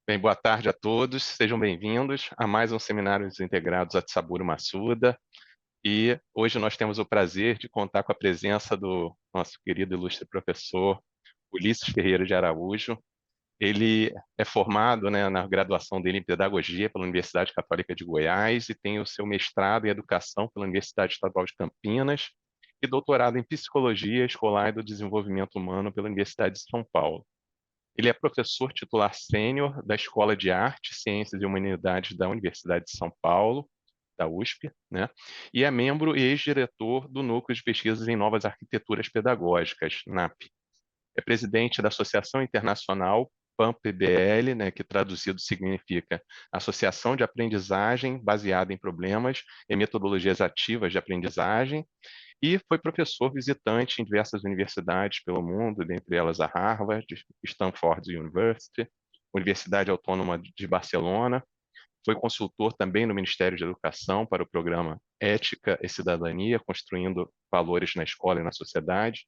Bem, boa tarde a todos, sejam bem-vindos a mais um Seminário dos Integrados Atsaburo Massuda. E hoje nós temos o prazer de contar com a presença do nosso querido e ilustre professor Ulisses Ferreira de Araújo. Ele é formado, na graduação dele em Pedagogia pela Universidade Católica de Goiás e tem o seu mestrado em Educação pela Universidade Estadual de Campinas e doutorado em Psicologia Escolar e do Desenvolvimento Humano pela Universidade de São Paulo. Ele é professor titular sênior da Escola de Arte, Ciências e Humanidades da Universidade de São Paulo, da USP, né? E é membro e ex-diretor do Núcleo de Pesquisas em Novas Arquiteturas Pedagógicas, NAP. É presidente da Associação Internacional PAM-PBL, né, que traduzido significa Associação de Aprendizagem Baseada em Problemas e Metodologias Ativas de Aprendizagem, e foi professor visitante em diversas universidades pelo mundo, dentre elas a Harvard, Stanford University, Universidade Autônoma de Barcelona. Foi consultor também no Ministério de Educação para o programa Ética e Cidadania, construindo valores na escola e na sociedade,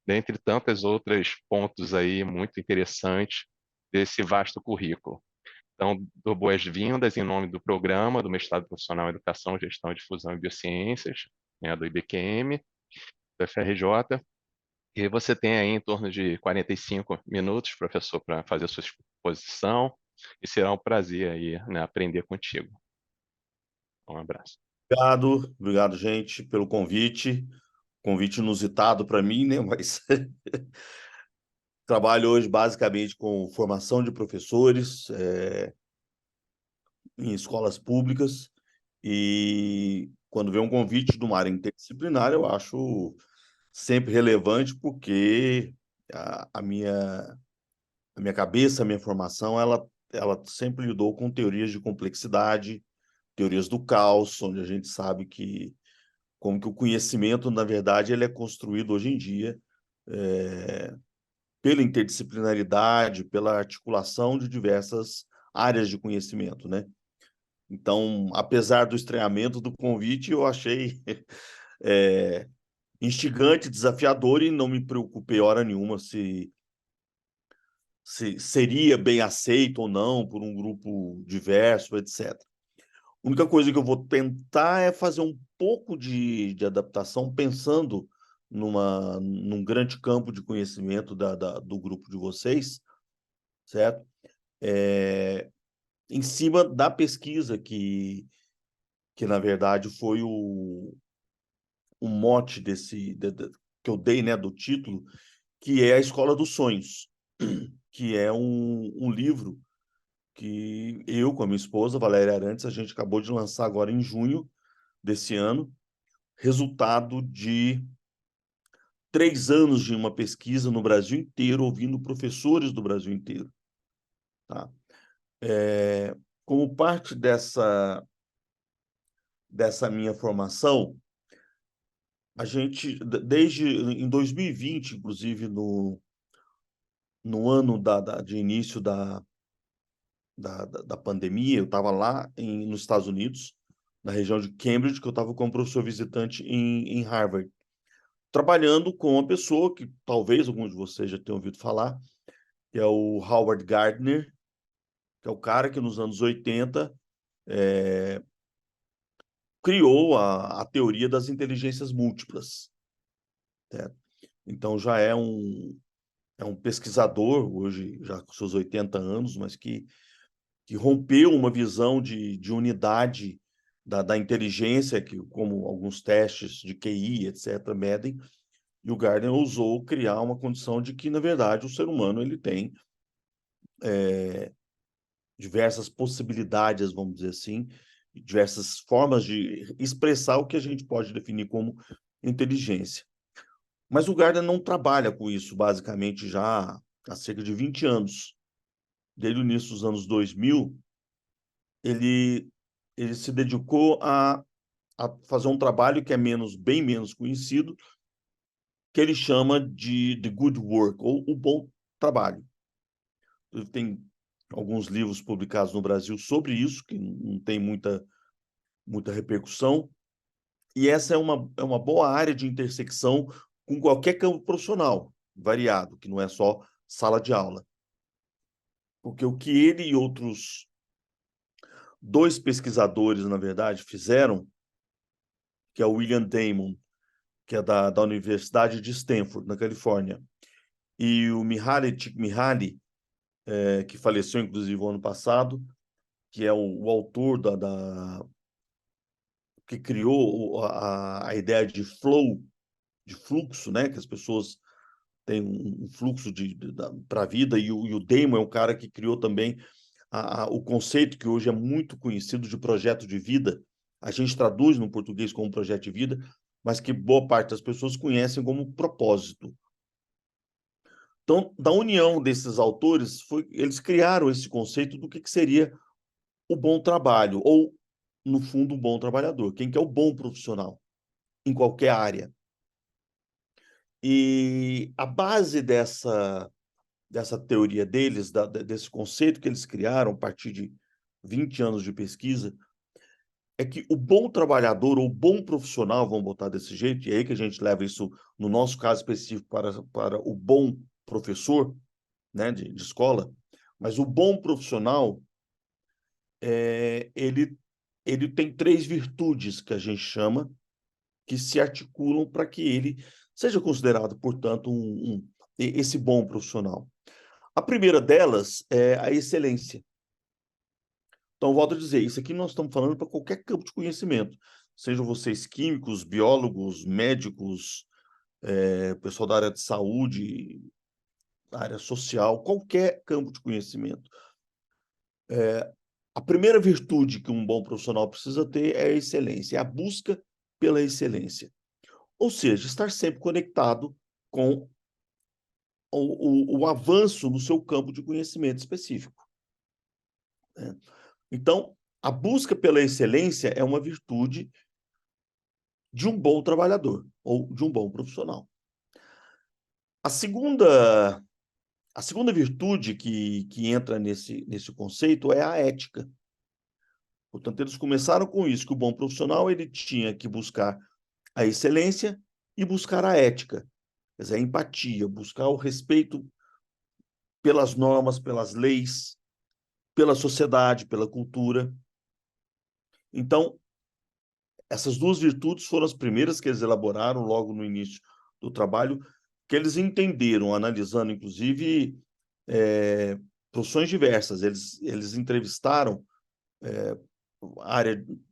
dentre tantos outros pontos aí muito interessantes desse vasto currículo. Então, dou boas-vindas em nome do programa do Mestrado Profissional em Educação, Gestão, Difusão e Biociências, né, do IBQM, do FRJ. E você tem aí em torno de 45 minutos, professor, para fazer a sua exposição, e será um prazer aí, né, aprender contigo. Um abraço. Obrigado, gente, pelo convite. Convite inusitado para mim, né? Mas trabalho hoje basicamente com formação de professores em escolas públicas e quando vem um convite de uma área interdisciplinar, eu acho sempre relevante porque a minha cabeça, a minha formação, ela sempre lidou com teorias de complexidade, teorias do caos, onde a gente sabe que como que o conhecimento, na verdade, ele é construído hoje em dia pela interdisciplinaridade, pela articulação de diversas áreas de conhecimento, né? Então, apesar do estranhamento do convite, eu achei é, instigante, desafiador e não me preocupei hora nenhuma se seria bem aceito ou não por um grupo diverso, etc. A única coisa que eu vou tentar é fazer um pouco de adaptação, pensando num grande campo de conhecimento do grupo de vocês, certo? Em cima da pesquisa que na verdade, foi o mote que eu dei, né, do título, que é A Escola dos Sonhos, que é um livro que eu, com a minha esposa, Valéria Arantes, a gente acabou de lançar agora em junho desse ano, resultado de 3 anos de uma pesquisa no Brasil inteiro, ouvindo professores do Brasil inteiro. Tá? Como parte dessa minha formação, a gente, desde em 2020, inclusive no ano de início da pandemia, eu estava lá nos Estados Unidos, na região de Cambridge, que eu estava como professor visitante em Harvard, trabalhando com uma pessoa que talvez alguns de vocês já tenham ouvido falar, que é o Howard Gardner, que é o cara que nos anos 80 criou a teoria das inteligências múltiplas. Certo? Então já é um pesquisador, hoje já com seus 80 anos, mas que rompeu uma visão de unidade da inteligência, que como alguns testes de QI, etc., medem, e o Gardner ousou criar uma condição de que, na verdade, o ser humano ele tem diversas possibilidades, vamos dizer assim, diversas formas de expressar o que a gente pode definir como inteligência. Mas o Gardner não trabalha com isso, basicamente, já há cerca de 20 anos. Desde o início dos anos 2000, ele, ele se dedicou a fazer um trabalho que é bem menos conhecido, que ele chama de The Good Work, ou o bom trabalho. Ele tem alguns livros publicados no Brasil sobre isso, que não tem muita repercussão, e essa é uma boa área de intersecção com qualquer campo profissional variado, que não é só sala de aula. porque o que ele e outros 2 pesquisadores, na verdade, fizeram, que é o William Damon, que é da Universidade de Stanford, na Califórnia, e o Mihaly Csikszentmihalyi, que faleceu, inclusive, o ano passado, que é o autor que criou a ideia de flow, de fluxo, né? Que as pessoas têm um fluxo para a vida, e o Damon é o cara que criou também o conceito que hoje é muito conhecido de projeto de vida. A gente traduz no português como projeto de vida, mas que boa parte das pessoas conhecem como propósito. Então, da união desses autores, eles criaram esse conceito do que seria o bom trabalho, ou, no fundo, um bom trabalhador. Quem que é o bom profissional, em qualquer área. E a base dessa teoria deles, desse conceito que eles criaram a partir de 20 anos de pesquisa, é que o bom trabalhador ou bom profissional, vamos botar desse jeito, e é aí que a gente leva isso, no nosso caso específico, para o bom professor, né, de escola, mas o bom profissional, ele tem 3 virtudes que a gente chama, que se articulam para que ele seja considerado, portanto, esse bom profissional. A primeira delas é a excelência. Então, volto a dizer, isso aqui nós estamos falando para qualquer campo de conhecimento, sejam vocês químicos, biólogos, médicos, pessoal da área de saúde, área social, qualquer campo de conhecimento. A primeira virtude que um bom profissional precisa ter é a excelência, é a busca pela excelência. Ou seja, estar sempre conectado com o avanço no seu campo de conhecimento específico, né? Então, a busca pela excelência é uma virtude de um bom trabalhador ou de um bom profissional. A segunda virtude que entra nesse conceito é a ética. Portanto, eles começaram com isso, que o bom profissional ele tinha que buscar a excelência e buscar a ética, quer dizer, a empatia, buscar o respeito pelas normas, pelas leis, pela sociedade, pela cultura. Então, essas 2 virtudes foram as primeiras que eles elaboraram logo no início do trabalho, que eles entenderam, analisando, inclusive, profissões diversas. Eles entrevistaram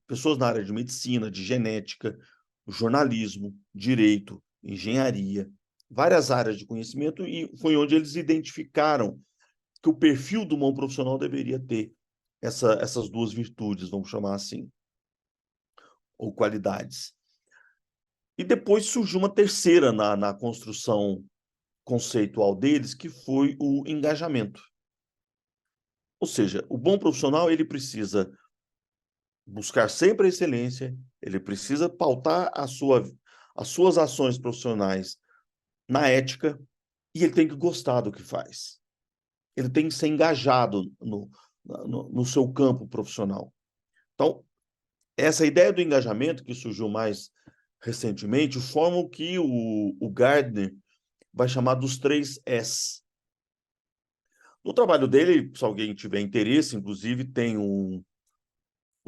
pessoas na área de medicina, de genética, jornalismo, direito, engenharia, várias áreas de conhecimento, e foi onde eles identificaram que o perfil do bom profissional deveria ter essas 2 virtudes, vamos chamar assim, ou qualidades. E depois surgiu uma terceira na construção conceitual deles, que foi o engajamento. Ou seja, o bom profissional ele precisa buscar sempre a excelência, ele precisa pautar as suas ações profissionais na ética, e ele tem que gostar do que faz. Ele tem que ser engajado no seu campo profissional. Então, essa ideia do engajamento, que surgiu mais recentemente, forma o que o Gardner vai chamar dos 3 S. No trabalho dele, se alguém tiver interesse, inclusive tem o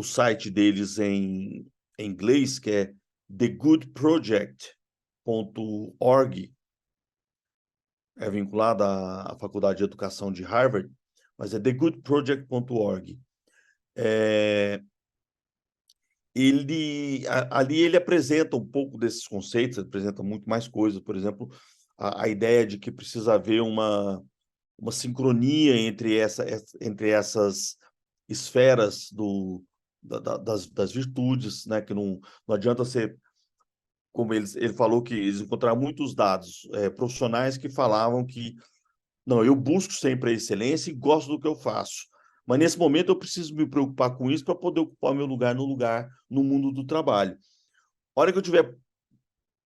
site deles em inglês, que é thegoodproject.org, é vinculado à Faculdade de Educação de Harvard, mas é thegoodproject.org. Ali ele apresenta um pouco desses conceitos, apresenta muito mais coisas, por exemplo, a ideia de que precisa haver uma sincronia entre essas esferas das virtudes, né? Que não adianta ser, como ele falou, que eles encontraram muitos dados profissionais que falavam que, não, eu busco sempre a excelência e gosto do que eu faço, mas nesse momento eu preciso me preocupar com isso para poder ocupar meu lugar no mundo do trabalho. A hora que eu estiver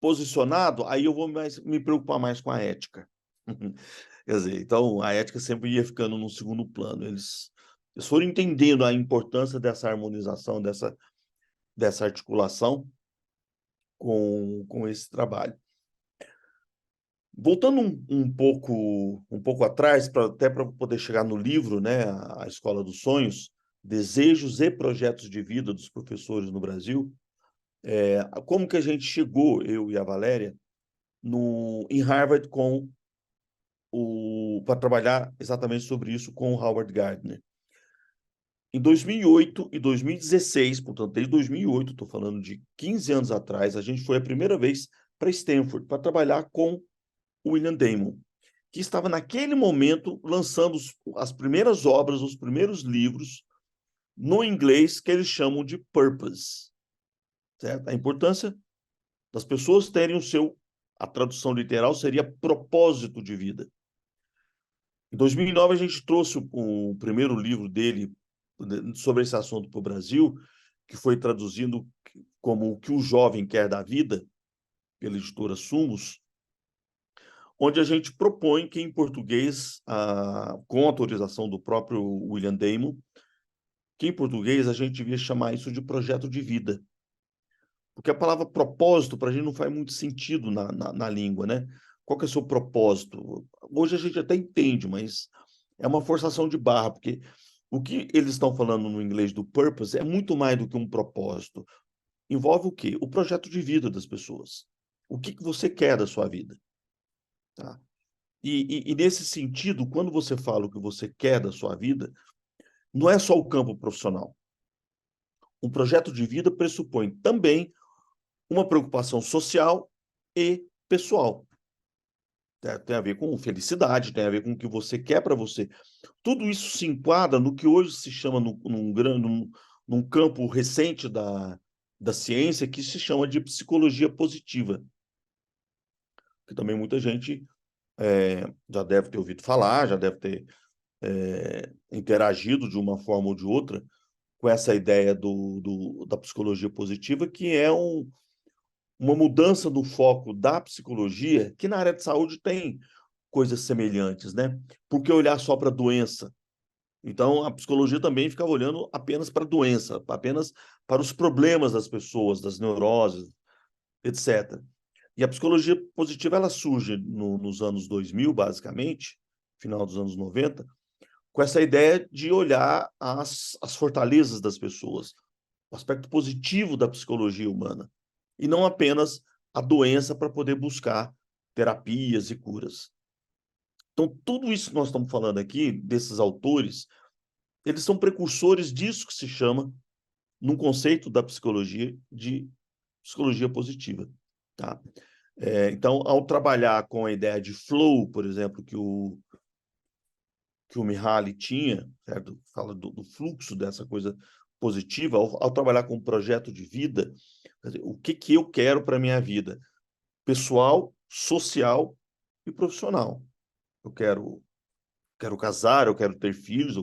posicionado, aí eu vou me preocupar mais com a ética. Quer dizer, então a ética sempre ia ficando no segundo plano. Eles foram entendendo a importância dessa harmonização, dessa articulação com esse trabalho. Voltando um pouco atrás, até para poder chegar no livro, né, a Escola dos Sonhos, Desejos e Projetos de Vida dos Professores no Brasil, como que a gente chegou, eu e a Valéria, em Harvard para trabalhar exatamente sobre isso com o Howard Gardner. Em 2008 e 2016, portanto, desde 2008, estou falando de 15 anos atrás, a gente foi a primeira vez para Stanford para trabalhar com o William Damon, que estava naquele momento lançando as primeiras obras, os primeiros livros no inglês que eles chamam de purpose, certo? A importância das pessoas terem a tradução literal seria propósito de vida. Em 2009 a gente trouxe o primeiro livro dele sobre esse assunto para o Brasil, que foi traduzido como O que o Jovem Quer da Vida, pela editora Sumos, onde a gente propõe que, em português, com autorização do próprio William Damon, que em português a gente devia chamar isso de projeto de vida. Porque a palavra propósito, para a gente, não faz muito sentido na língua, né? Qual que é o seu propósito? Hoje a gente até entende, mas é uma forçação de barra, porque o que eles estão falando no inglês do purpose é muito mais do que um propósito. Envolve o quê? O projeto de vida das pessoas. O que você quer da sua vida? Tá? E nesse sentido, quando você fala o que você quer da sua vida, não é só o campo profissional. Um projeto de vida pressupõe também uma preocupação social e pessoal. Tem a ver com felicidade, tem a ver com o que você quer para você. Tudo isso se enquadra no que hoje se chama, num campo recente da ciência, que se chama de psicologia positiva. Que também muita gente já deve ter ouvido falar, já deve ter interagido de uma forma ou de outra com essa ideia da psicologia positiva, que é uma mudança do foco da psicologia, que na área de saúde tem coisas semelhantes, né? Porque olhar só para a doença. Então, a psicologia também ficava olhando apenas para a doença, apenas para os problemas das pessoas, das neuroses, etc. E a psicologia positiva ela surge nos anos 2000, basicamente, final dos anos 90, com essa ideia de olhar as fortalezas das pessoas, o aspecto positivo da psicologia humana, e não apenas a doença para poder buscar terapias e curas. Então, tudo isso que nós estamos falando aqui, desses autores, eles são precursores disso que se chama, num conceito da psicologia, de psicologia positiva. Tá? Então, ao trabalhar com a ideia de flow, por exemplo, que o Mihaly tinha, certo? Fala do fluxo dessa coisa positiva, ao trabalhar com um projeto de vida, quer dizer, o que eu quero para a minha vida? Pessoal, social e profissional. Eu quero casar, eu quero ter filhos,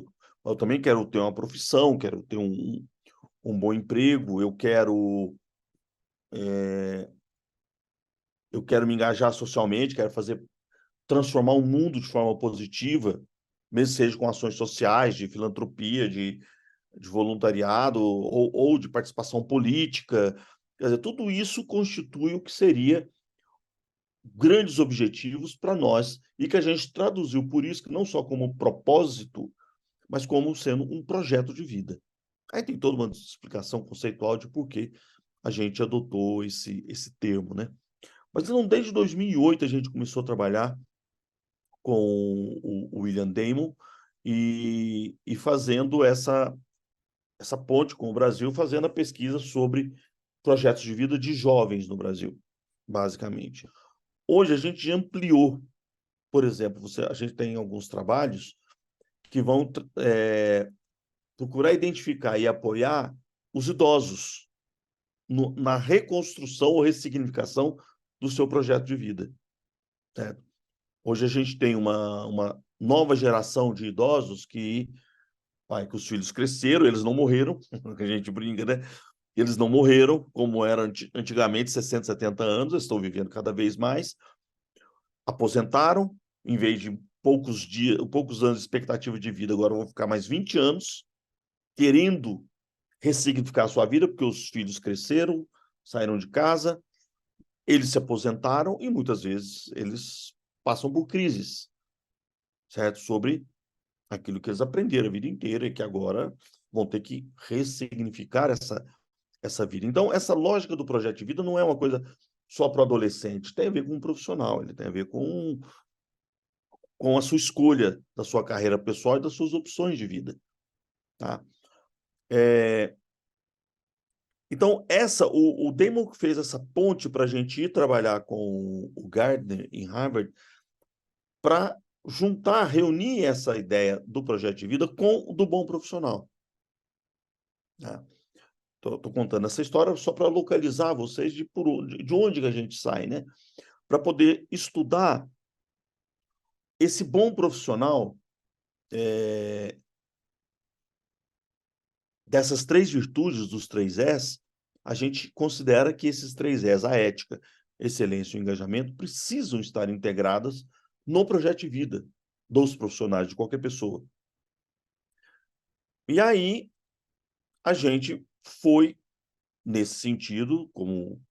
eu também quero ter uma profissão, quero ter um bom emprego, eu quero me engajar socialmente, quero transformar o mundo de forma positiva, mesmo seja com ações sociais, de filantropia, de voluntariado ou de participação política. Quer dizer, tudo isso constitui o que seria grandes objetivos para nós e que a gente traduziu por isso que não só como propósito, mas como sendo um projeto de vida. Aí tem toda uma explicação conceitual de por que a gente adotou esse termo, né? Mas não, desde 2008 a gente começou a trabalhar com o William Damon e fazendo essa ponte com o Brasil, fazendo a pesquisa sobre projetos de vida de jovens no Brasil, basicamente. Hoje a gente ampliou, por exemplo, a gente tem alguns trabalhos que vão procurar identificar e apoiar os idosos na reconstrução ou ressignificação do seu projeto de vida. Certo? Hoje a gente tem uma nova geração de idosos que os filhos cresceram, eles não morreram, que a gente brinca, né? Eles não morreram, como era antigamente, 60, 70 anos, eles estão vivendo cada vez mais, aposentaram, em vez de poucos anos de expectativa de vida, agora vão ficar mais 20 anos, querendo ressignificar a sua vida, porque os filhos cresceram, saíram de casa, eles se aposentaram e muitas vezes eles passam por crises, certo? Sobre aquilo que eles aprenderam a vida inteira e que agora vão ter que ressignificar essa vida. Então, essa lógica do projeto de vida não é uma coisa só para o adolescente, tem a ver com um profissional, ele tem a ver com a sua escolha da sua carreira pessoal e das suas opções de vida, tá? Então, o Damon fez essa ponte para a gente ir trabalhar com o Gardner em Harvard para juntar, reunir essa ideia do projeto de vida com o do bom profissional. Estou contando essa história só para localizar vocês de onde que a gente sai, né? Para poder estudar esse bom profissional, dessas 3 virtudes, dos 3 Es, a gente considera que esses 3 Es, a ética, excelência e o engajamento, precisam estar integradas no projeto de vida dos profissionais, de qualquer pessoa. E aí, a gente foi, nesse sentido, como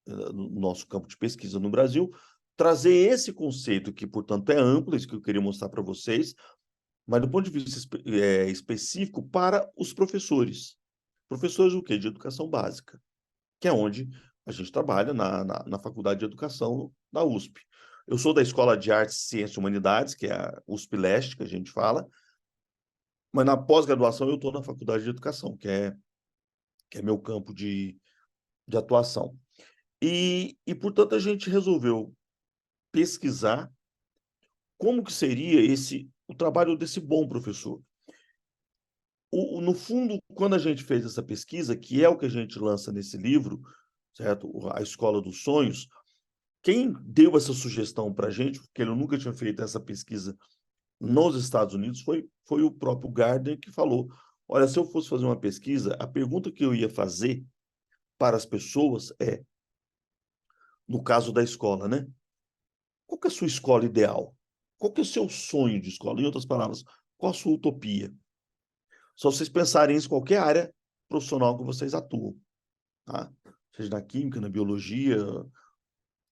no nosso campo de pesquisa no Brasil, trazer esse conceito que, portanto, é amplo, isso que eu queria mostrar para vocês, mas do ponto de vista específico para os professores. Professores o quê? De educação básica, que é onde a gente trabalha na Faculdade de Educação da USP. Eu sou da Escola de Artes, Ciências e Humanidades, que é a USP Leste, que a gente fala, mas na pós-graduação eu estou na Faculdade de Educação, que é meu campo de atuação. Portanto, a gente resolveu pesquisar como que seria o trabalho desse bom professor. No fundo, quando a gente fez essa pesquisa, que é o que a gente lança nesse livro, certo? A Escola dos Sonhos, quem deu essa sugestão para a gente, porque ele nunca tinha feito essa pesquisa nos Estados Unidos, foi o próprio Gardner que falou: olha, se eu fosse fazer uma pesquisa, a pergunta que eu ia fazer para as pessoas no caso da escola, né? Qual que é a sua escola ideal? Qual que é o seu sonho de escola? Em outras palavras, qual a sua utopia? Só vocês pensarem em qualquer área profissional que vocês atuam, tá? Seja na química, na biologia,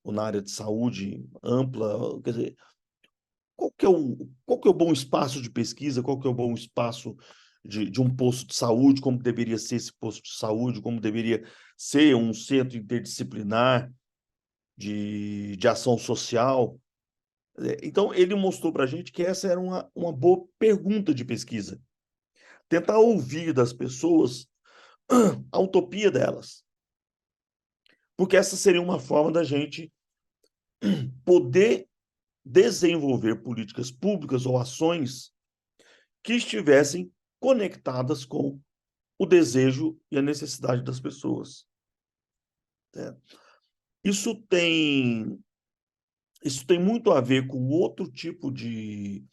ou na área de saúde ampla, quer dizer, qual que é o bom espaço de pesquisa, qual que é o bom espaço de um posto de saúde, como deveria ser esse posto de saúde, como deveria ser um centro interdisciplinar de ação social. Então, ele mostrou para a gente que essa era uma boa pergunta de pesquisa. Tentar ouvir das pessoas a utopia delas. Porque essa seria uma forma da gente poder desenvolver políticas públicas ou ações que estivessem conectadas com o desejo e a necessidade das pessoas. Isso tem muito a ver com outro tipo de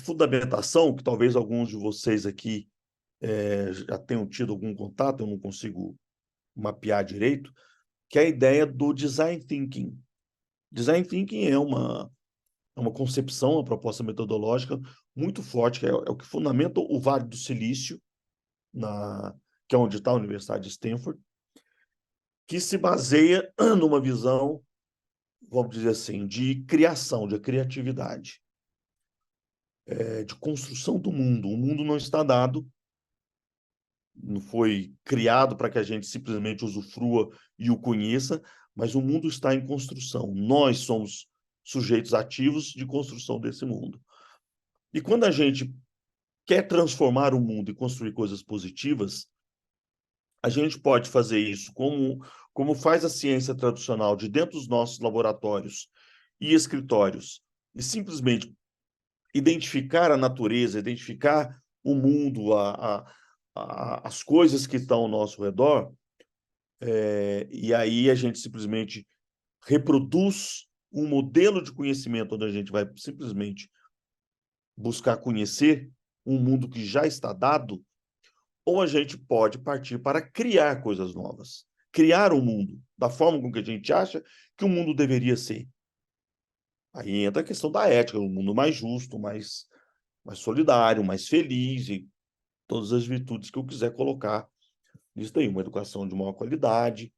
fundamentação, que talvez alguns de vocês aqui já tenham tido algum contato, eu não consigo mapear direito, que é a ideia do design thinking. Design thinking é uma concepção, uma proposta metodológica muito forte, que é o que fundamenta o Vale do Silício, que é onde está a Universidade de Stanford, que se baseia numa visão, vamos dizer assim, de criação, de criatividade, de construção do mundo. O mundo não está dado, não foi criado para que a gente simplesmente usufrua e o conheça, mas o mundo está em construção. Nós somos sujeitos ativos de construção desse mundo. E quando a gente quer transformar o mundo e construir coisas positivas, a gente pode fazer isso como faz a ciência tradicional, de dentro dos nossos laboratórios e escritórios, e simplesmente identificar a natureza, identificar o mundo, as coisas que estão ao nosso redor, e aí a gente simplesmente reproduz um modelo de conhecimento onde a gente vai simplesmente buscar conhecer um mundo que já está dado, ou a gente pode partir para criar coisas novas, criar um mundo da forma com que a gente acha que o mundo deveria ser. Aí entra a questão da ética, um mundo mais justo, mais solidário, mais feliz e todas as virtudes que eu quiser colocar nisso daí, uma educação de maior qualidade.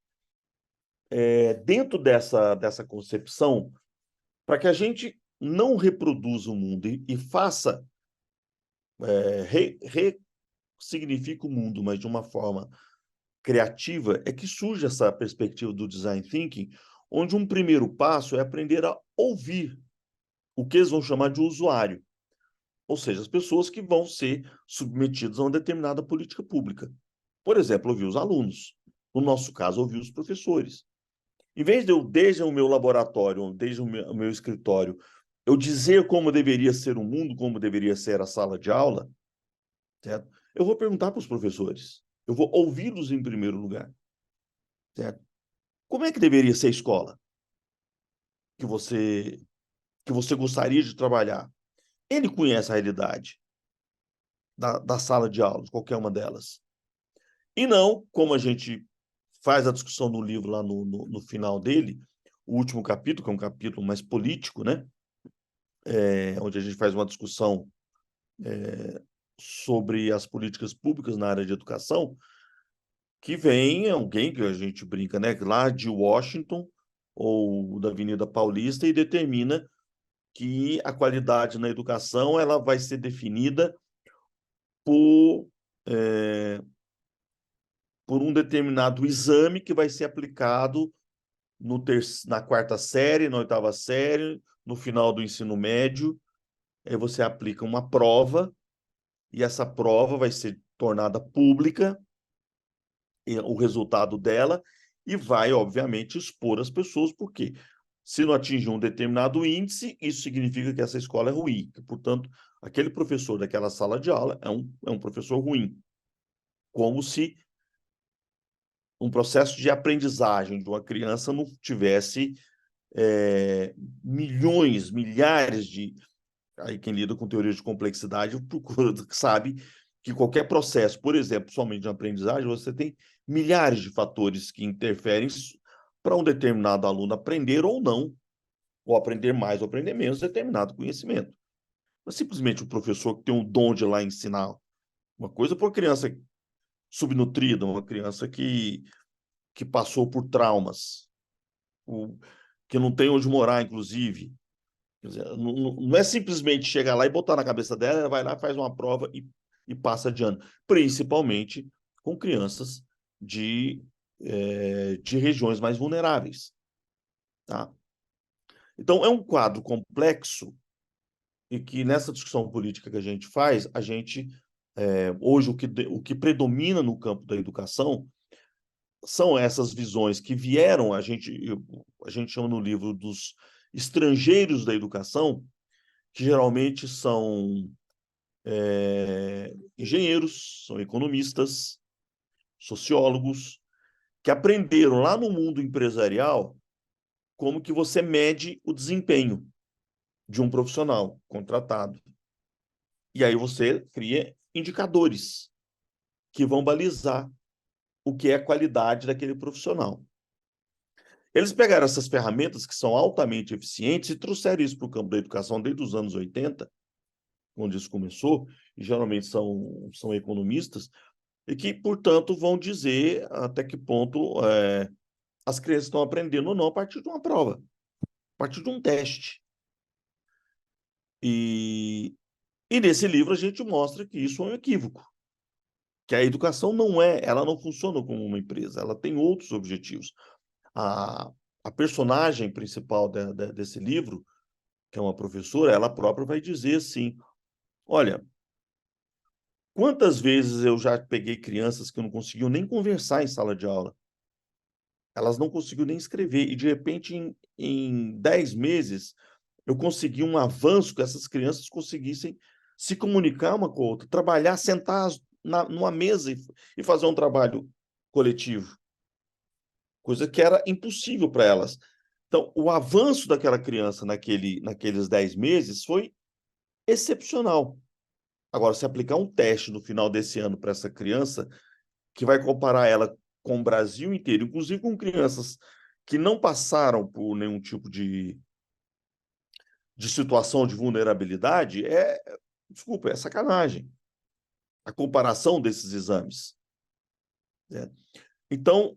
Dentro dessa concepção, para que a gente não reproduza o mundo e faça, ressignifique o mundo, mas de uma forma criativa, é que surge essa perspectiva do design thinking, onde um primeiro passo é aprender a ouvir o que eles vão chamar de usuário, ou seja, as pessoas que vão ser submetidas a uma determinada política pública. Por exemplo, ouvir os alunos. No nosso caso, ouvir os professores. Em vez de eu, desde o meu laboratório, desde o meu escritório, eu dizer como deveria ser o mundo, como deveria ser a sala de aula, certo? Eu vou perguntar para os professores. Eu vou ouvi-los em primeiro lugar, certo? Como é que deveria ser a escola que você gostaria de trabalhar? Ele conhece a realidade da sala de aula, de qualquer uma delas. E não, como a gente faz a discussão no livro lá no final dele, o último capítulo, que é um capítulo mais político, né? Onde a gente faz uma discussão sobre as políticas públicas na área de educação, que vem alguém que a gente brinca, né? Lá de Washington ou da Avenida Paulista e determina que a qualidade na educação ela vai ser definida por, é, por um determinado exame que vai ser aplicado na quarta série, na oitava série, no final do ensino médio. Aí você aplica uma prova e essa prova vai ser tornada pública, o resultado dela, e vai, obviamente, expor as pessoas, porque se não atingir um determinado índice, isso significa que essa escola é ruim. Portanto, aquele professor daquela sala de aula é um professor ruim. Como se um processo de aprendizagem de uma criança não tivesse milhões, milhares de... Aí quem lida com teoria de complexidade procura, sabe que qualquer processo, por exemplo, somente de aprendizagem, você tem milhares de fatores que interferem para um determinado aluno aprender ou não, ou aprender mais ou aprender menos determinado conhecimento. Não é simplesmente o professor que tem o dom de lá ensinar uma coisa para uma criança subnutrida, uma criança que passou por traumas, que não tem onde morar, inclusive. Quer dizer, não é simplesmente chegar lá e botar na cabeça dela, ela vai lá, faz uma prova e passa de ano. Principalmente com crianças de regiões mais vulneráveis. Tá? Então, é um quadro complexo e que nessa discussão política que a gente faz, hoje o que predomina no campo da educação são essas visões que vieram, a gente chama no livro dos estrangeiros da educação, que geralmente são engenheiros, são economistas, sociólogos, que aprenderam lá no mundo empresarial como que você mede o desempenho de um profissional contratado. E aí você cria indicadores que vão balizar o que é a qualidade daquele profissional. Eles pegaram essas ferramentas que são altamente eficientes e trouxeram isso para o campo da educação desde os anos 80, onde isso começou, e geralmente são economistas, e que, portanto, vão dizer até que ponto as crianças estão aprendendo ou não a partir de uma prova, a partir de um teste. E nesse livro a gente mostra que isso é um equívoco, que a educação ela não funciona como uma empresa, ela tem outros objetivos. A personagem principal desse livro, que é uma professora, ela própria vai dizer assim, olha, quantas vezes eu já peguei crianças que não conseguiam nem conversar em sala de aula, elas não conseguiam nem escrever, e de repente em 10 meses eu consegui um avanço que essas crianças conseguissem se comunicar uma com a outra, trabalhar, sentar numa mesa e fazer um trabalho coletivo, coisa que era impossível para elas. Então, o avanço daquela criança naqueles 10 meses foi excepcional. Agora, se aplicar um teste no final desse ano para essa criança, que vai comparar ela com o Brasil inteiro, inclusive com crianças que não passaram por nenhum tipo de situação de vulnerabilidade, desculpa, é sacanagem. A comparação desses exames. Né? Então,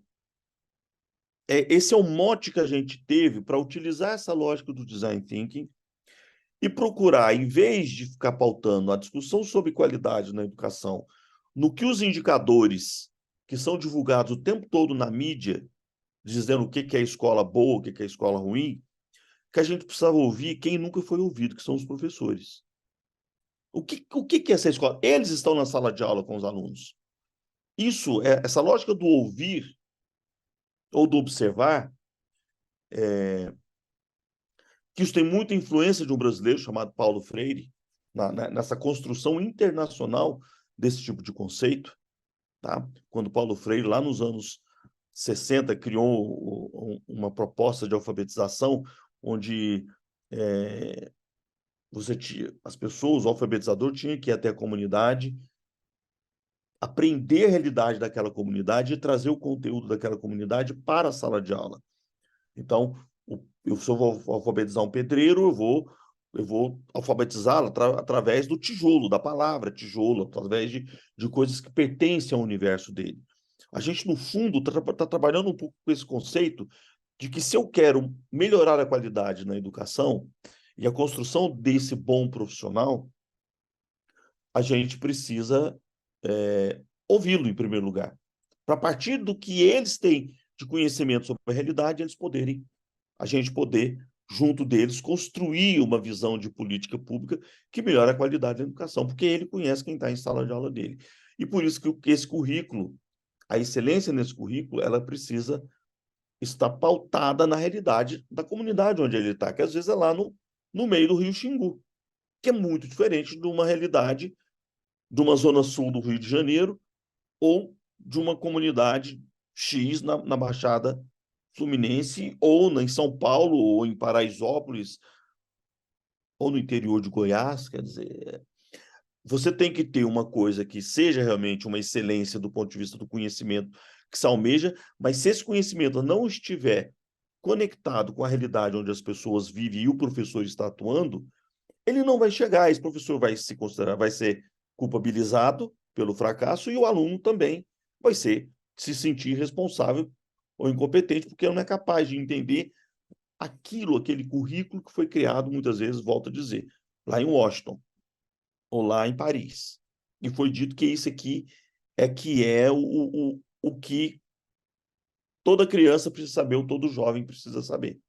esse é o mote que a gente teve para utilizar essa lógica do design thinking e procurar, em vez de ficar pautando a discussão sobre qualidade na educação, no que os indicadores que são divulgados o tempo todo na mídia, dizendo o que é escola boa, o que é escola ruim, que a gente precisava ouvir quem nunca foi ouvido, que são os professores. O que é essa escola? Eles estão na sala de aula com os alunos. Essa lógica do ouvir ou do observar, que isso tem muita influência de um brasileiro chamado Paulo Freire, nessa construção internacional desse tipo de conceito, tá? Quando Paulo Freire, lá nos anos 60, criou uma proposta de alfabetização onde as pessoas, o alfabetizador tinha que ir até a comunidade, aprender a realidade daquela comunidade e trazer o conteúdo daquela comunidade para a sala de aula. Então, se eu vou alfabetizar um pedreiro, eu vou alfabetizá-lo através do tijolo, da palavra tijolo, através de coisas que pertencem ao universo dele. A gente, no fundo, está trabalhando um pouco com esse conceito de que se eu quero melhorar a qualidade na educação e a construção desse bom profissional, a gente precisa ouvi-lo em primeiro lugar. Para partir do que eles têm de conhecimento sobre a realidade, a gente poder, junto deles, construir uma visão de política pública que melhore a qualidade da educação, porque ele conhece quem está em sala de aula dele. E por isso que esse currículo, a excelência nesse currículo, ela precisa estar pautada na realidade da comunidade onde ele está, que às vezes é lá no meio do Rio Xingu, que é muito diferente de uma realidade de uma zona sul do Rio de Janeiro ou de uma comunidade X na Baixada Fluminense, ou em São Paulo, ou em Paraisópolis, ou no interior de Goiás. Quer dizer, você tem que ter uma coisa que seja realmente uma excelência do ponto de vista do conhecimento que se almeja, mas se esse conhecimento não estiver conectado com a realidade onde as pessoas vivem e o professor está atuando, ele não vai chegar, esse professor vai vai ser culpabilizado pelo fracasso e o aluno também vai se sentir responsável ou incompetente porque não é capaz de entender aquele currículo que foi criado, muitas vezes, volto a dizer, lá em Washington ou lá em Paris. E foi dito que isso aqui é o que toda criança precisa saber, ou todo jovem precisa saber.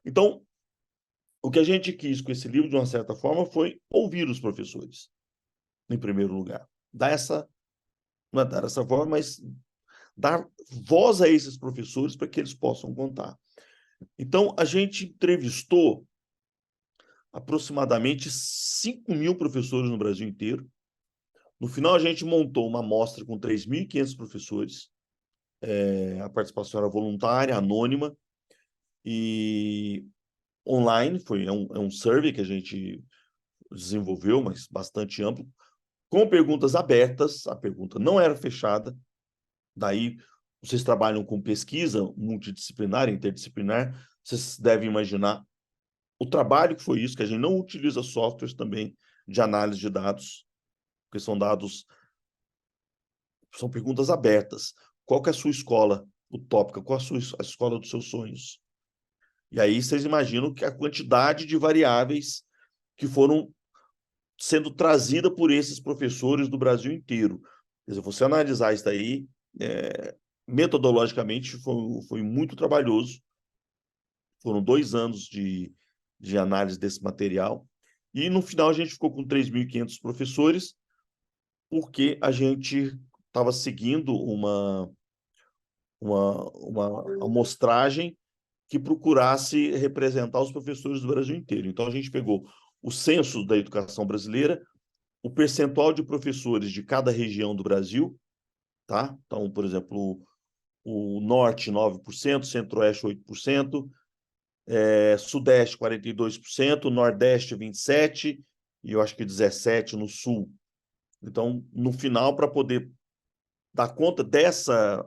Então, o que a gente quis com esse livro, de uma certa forma, foi ouvir os professores, em primeiro lugar. Não é dar essa forma, mas dar voz a esses professores para que eles possam contar. Então, a gente entrevistou aproximadamente 5.000 professores no Brasil inteiro. No final, a gente montou uma amostra com 3.500 professores. A participação era voluntária, anônima e online. É um survey que a gente desenvolveu, mas bastante amplo, com perguntas abertas. A pergunta não era fechada. Daí, vocês trabalham com pesquisa multidisciplinar, interdisciplinar, vocês devem imaginar o trabalho que foi isso, que a gente não utiliza softwares também de análise de dados, porque são perguntas abertas. Qual que é a sua escola utópica? Qual a escola dos seus sonhos? E aí vocês imaginam que a quantidade de variáveis que foram sendo trazida por esses professores do Brasil inteiro. Quer dizer, você analisar isso daí, metodologicamente, foi muito trabalhoso. Foram 2 anos de análise desse material. E, no final, a gente ficou com 3.500 professores, porque a gente estava seguindo uma amostragem que procurasse representar os professores do Brasil inteiro. Então, a gente pegou o censo da educação brasileira, o percentual de professores de cada região do Brasil, tá? Então, por exemplo, o Norte, 9%, Centro-Oeste, 8%, Sudeste, 42%, Nordeste, 27%, e eu acho que 17% no Sul. Então, no final, para poder dar conta dessa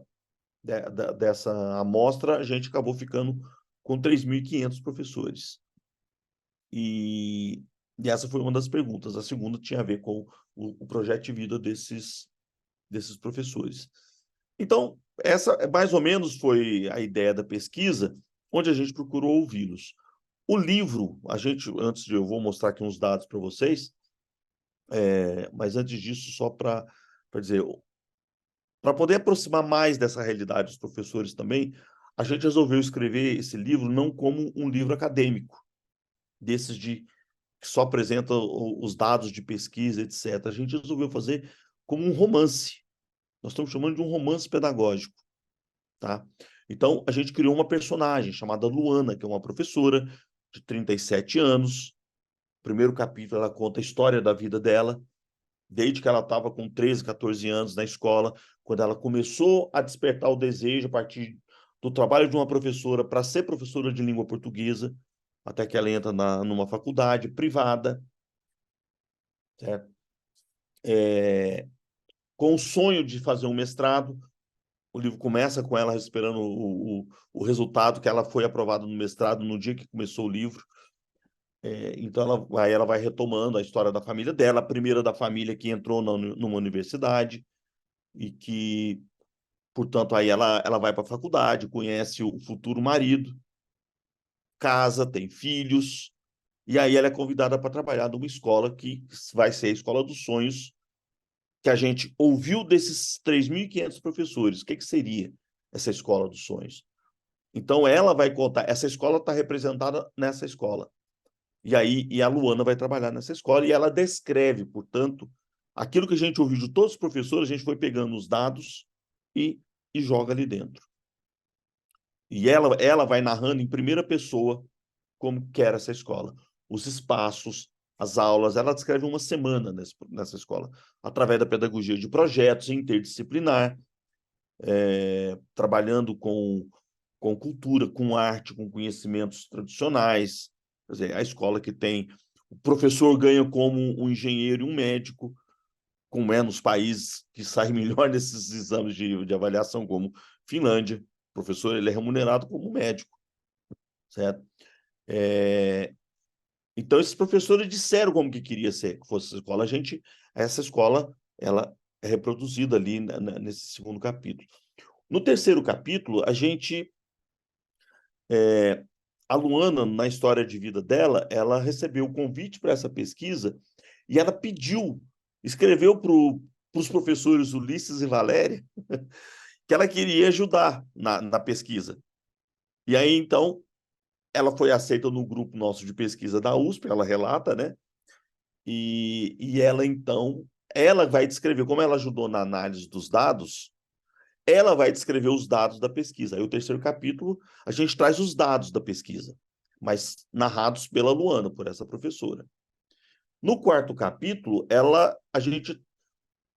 amostra, a gente acabou ficando com 3.500 professores. E essa foi uma das perguntas. A segunda tinha a ver com o projeto de vida desses professores. Então, essa mais ou menos foi a ideia da pesquisa, onde a gente procurou ouvi-los. O livro, eu vou mostrar aqui uns dados para vocês, mas antes disso, só para dizer, para poder aproximar mais dessa realidade dos professores também, a gente resolveu escrever esse livro não como um livro acadêmico, desses que só apresenta os dados de pesquisa, etc. A gente resolveu fazer como um romance. Nós estamos chamando de um romance pedagógico, tá? Então, a gente criou uma personagem chamada Luana, que é uma professora de 37 anos. O primeiro capítulo, ela conta a história da vida dela, desde que ela estava com 13, 14 anos na escola, quando ela começou a despertar o desejo a partir do trabalho de uma professora para ser professora de língua portuguesa, até que ela entra numa faculdade privada, certo? Com o sonho de fazer um mestrado. O livro começa com ela esperando o resultado, que ela foi aprovada no mestrado no dia que começou o livro. Então, ela vai retomando a história da família dela, a primeira da família que entrou numa universidade e que, portanto, aí ela vai para a faculdade, conhece o futuro marido, casa, tem filhos, e aí ela é convidada para trabalhar numa escola que vai ser a Escola dos Sonhos, que a gente ouviu desses 3.500 professores. O que seria essa Escola dos Sonhos? Então, ela vai contar, essa escola está representada nessa escola. E a Luana vai trabalhar nessa escola e ela descreve, portanto, aquilo que a gente ouviu de todos os professores, a gente foi pegando os dados e, e joga ali dentro. E ela vai narrando em primeira pessoa como que era essa escola. Os espaços, as aulas, ela descreve uma semana nessa escola, através da pedagogia de projetos interdisciplinar, trabalhando com cultura, com arte, com conhecimentos tradicionais. Quer dizer, a escola que tem... O professor ganha como um engenheiro e um médico, como é nos países que saem melhor nesses exames de avaliação, como Finlândia. O professor ele é remunerado como médico, certo? Então, esses professores disseram como que queria ser, que fosse essa escola. Essa escola, ela é reproduzida ali nesse segundo capítulo. No terceiro capítulo, a Luana, na história de vida dela, ela recebeu o convite para essa pesquisa e ela escreveu para os professores Ulisses e Valéria que ela queria ajudar na pesquisa. E aí, então, ela foi aceita no grupo nosso de pesquisa da USP, ela relata, né? E ela, então, ela vai descrever, como ela ajudou na análise dos dados, ela vai descrever os dados da pesquisa. Aí o terceiro capítulo, a gente traz os dados da pesquisa, mas narrados pela Luana, por essa professora. No quarto capítulo,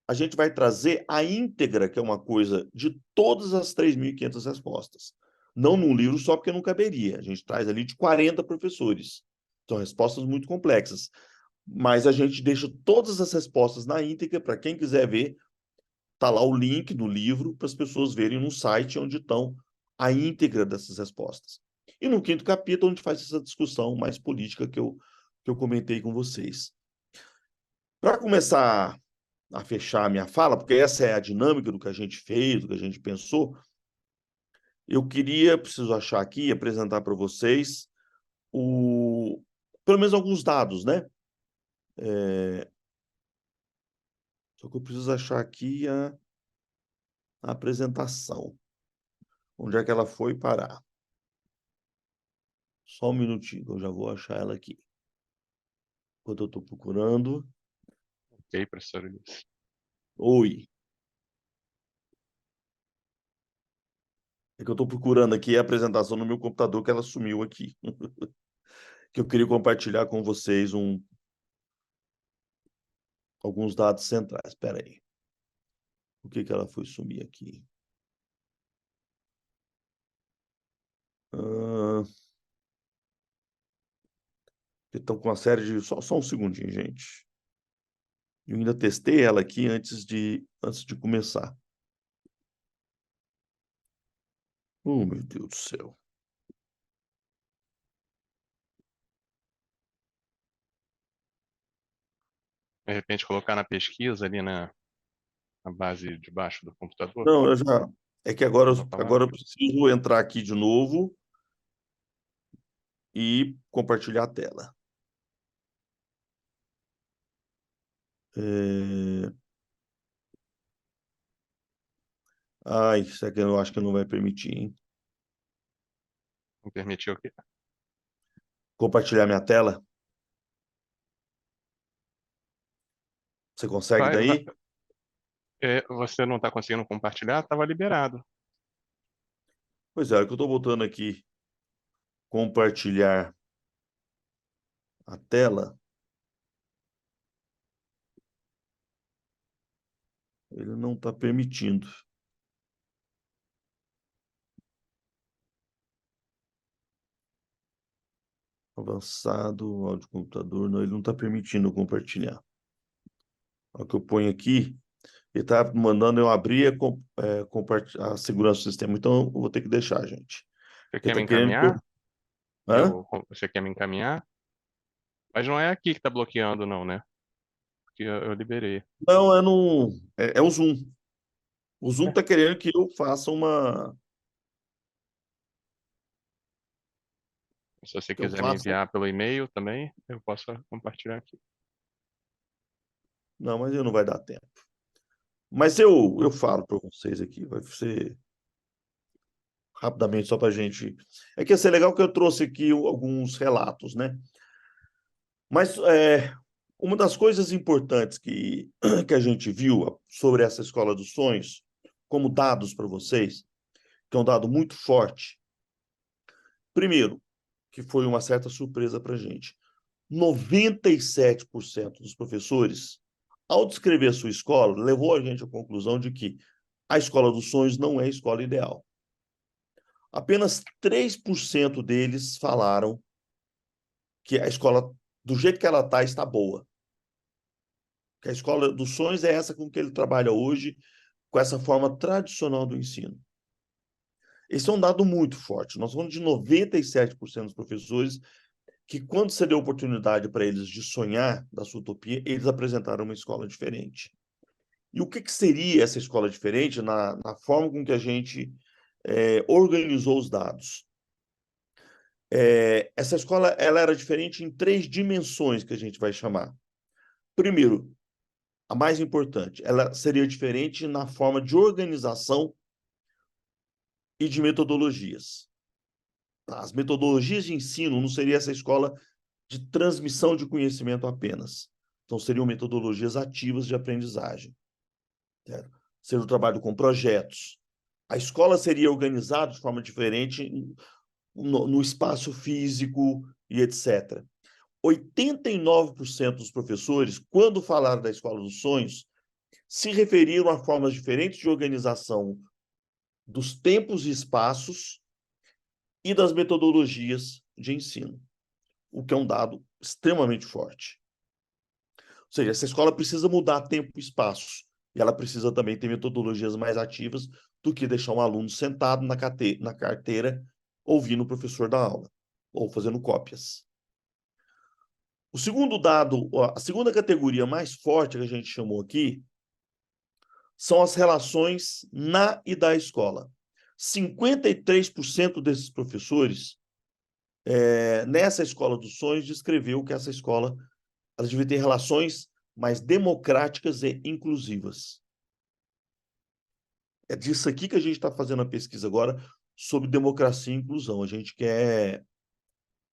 a gente vai trazer a íntegra, que é uma coisa, de todas as 3.500 respostas. Não num livro só, porque não caberia. A gente traz ali de 40 professores. São respostas muito complexas. Mas a gente deixa todas as respostas na íntegra, para quem quiser ver, está lá o link do livro para as pessoas verem no site onde estão a íntegra dessas respostas. E no quinto capítulo, a gente faz essa discussão mais política que eu comentei com vocês. Para começar a fechar a minha fala, porque essa é a dinâmica do que a gente fez, do que a gente pensou, preciso achar aqui e apresentar para vocês pelo menos alguns dados, né? Só que eu preciso achar aqui a apresentação. Onde é que ela foi parar? Só um minutinho, que eu já vou achar ela aqui. Enquanto eu estou procurando. Ok, professor Ulisses. Oi. É que eu estou procurando aqui a apresentação no meu computador, que ela sumiu aqui. Que eu queria compartilhar com vocês alguns dados centrais. Espera aí. Por que ela foi sumir aqui? Estão com uma série de... Só um segundinho, gente. Eu ainda testei ela aqui antes de começar. Oh, meu Deus do céu. De repente colocar na pesquisa ali na base de baixo do computador. Não, eu já... É que agora, Vou falar. agora eu preciso entrar aqui de novo e compartilhar a tela. É... Ai, isso aqui eu acho que não vai permitir, hein? Não permitiu aqui. Compartilhar minha tela? Você consegue Vai, daí? você não está conseguindo compartilhar? Estava liberado. Pois é, o que eu estou botando aqui, compartilhar a tela, ele não está permitindo. Avançado, áudio computador, não, ele não está permitindo eu compartilhar. O que eu ponho aqui, ele está mandando eu abrir a segurança do sistema, então eu vou ter que deixar, gente. Você Ele quer me está querendo que eu... encaminhar? Hã? Você quer me encaminhar? Mas não é aqui que está bloqueando, não, né? Porque eu liberei. Não, é no... É o Zoom. O Zoom está querendo que eu faça uma... Se você Que eu quiser me faça... enviar pelo e-mail também, eu posso compartilhar aqui. Não, mas não vai dar tempo. Mas eu falo para vocês aqui, vai ser rapidamente só para a gente. É que ia ser legal que eu trouxe aqui alguns relatos, né? Mas uma das coisas importantes que a gente viu sobre essa escola dos sonhos, como dados para vocês, que é um dado muito forte. Primeiro, que foi uma certa surpresa para a gente. 97% dos professores, ao descrever a sua escola, levou a gente à conclusão de que a escola dos sonhos não é a escola ideal. Apenas 3% deles falaram que a escola, do jeito que ela está boa. Que a escola dos sonhos é essa com que ele trabalha hoje, com essa forma tradicional do ensino. Esse é um dado muito forte. Nós falamos de 97% dos professores que, quando você deu oportunidade para eles de sonhar da sua utopia, eles apresentaram uma escola diferente. E o que seria essa escola diferente na forma com que a gente organizou os dados? Essa escola ela era diferente em 3 dimensões que a gente vai chamar. Primeiro, a mais importante, ela seria diferente na forma de organização e de metodologias. As metodologias de ensino não seria essa escola de transmissão de conhecimento apenas. Então, seriam metodologias ativas de aprendizagem. Certo? Seria o trabalho com projetos. A escola seria organizada de forma diferente no espaço físico e etc. 89% dos professores, quando falaram da Escola dos Sonhos, se referiram a formas diferentes de organização dos tempos e espaços e das metodologias de ensino, o que é um dado extremamente forte. Ou seja, essa escola precisa mudar tempo e espaço, e ela precisa também ter metodologias mais ativas do que deixar um aluno sentado na carteira ouvindo o professor dar aula, ou fazendo cópias. O segundo dado, a segunda categoria mais forte que a gente chamou aqui, são as relações na e da escola. 53% desses professores, nessa escola dos sonhos, descreveu que essa escola ela devia ter relações mais democráticas e inclusivas. É disso aqui que a gente está fazendo a pesquisa agora sobre democracia e inclusão. A gente quer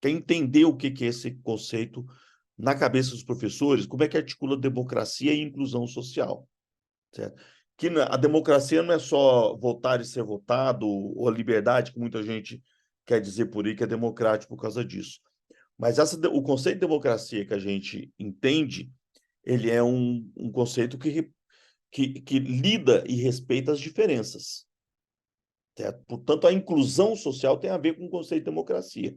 entender o que é esse conceito na cabeça dos professores, como é que articula democracia e inclusão social. Certo? Que a democracia não é só votar e ser votado, ou a liberdade, que muita gente quer dizer por aí que é democrático por causa disso. Mas o conceito de democracia que a gente entende, ele é um conceito que lida e respeita as diferenças. Certo? Portanto, a inclusão social tem a ver com o conceito de democracia.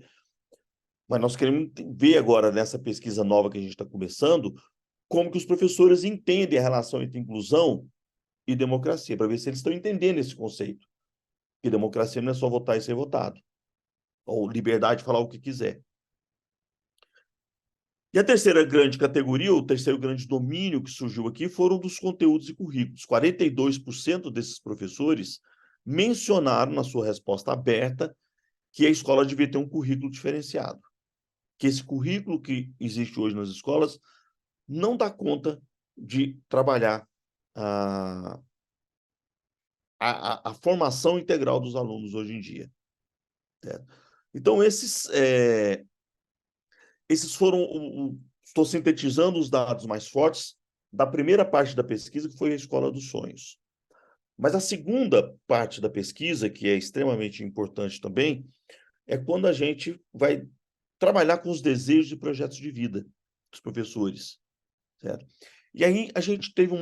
Mas nós queremos ver agora, nessa pesquisa nova que a gente está começando, como que os professores entendem a relação entre inclusão e democracia, para ver se eles estão entendendo esse conceito. Que democracia não é só votar e ser votado, ou liberdade de falar o que quiser. E a terceira grande categoria, o terceiro grande domínio que surgiu aqui, foram dos conteúdos e currículos. 42% desses professores mencionaram na sua resposta aberta que a escola devia ter um currículo diferenciado, que esse currículo que existe hoje nas escolas não dá conta de trabalhar a formação integral dos alunos hoje em dia. Certo? Então, esses foram, estou sintetizando os dados mais fortes da primeira parte da pesquisa, que foi a Escola dos Sonhos. Mas a segunda parte da pesquisa, que é extremamente importante também, é quando a gente vai trabalhar com os desejos e projetos de vida dos professores. Certo? E aí a gente teve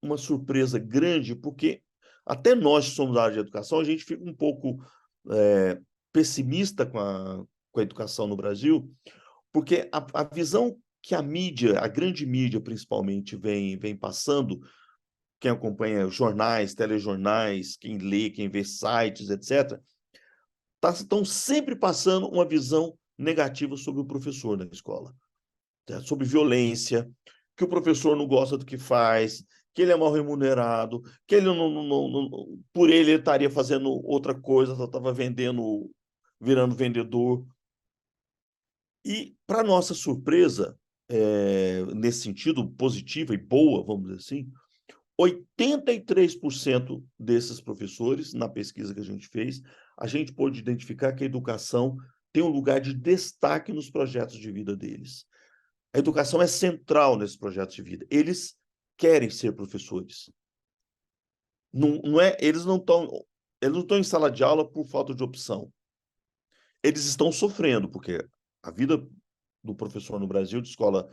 uma surpresa grande, porque até nós que somos da área de educação, a gente fica um pouco pessimista com a educação no Brasil, porque a visão que a mídia, a grande mídia principalmente, vem passando, quem acompanha jornais, telejornais, quem lê, quem vê sites, etc., estão sempre passando uma visão negativa sobre o professor na escola, certo? Sobre violência, que o professor não gosta do que faz, que ele é mal remunerado, que ele por ele estaria fazendo outra coisa, só estava virando vendedor. E, para nossa surpresa, nesse sentido, positiva e boa, vamos dizer assim, 83% desses professores, na pesquisa que a gente fez, a gente pôde identificar que a educação tem um lugar de destaque nos projetos de vida deles. A educação é central nesses projetos de vida. Eles querem ser professores. Eles não estão em sala de aula por falta de opção. Eles estão sofrendo, porque a vida do professor no Brasil, de escola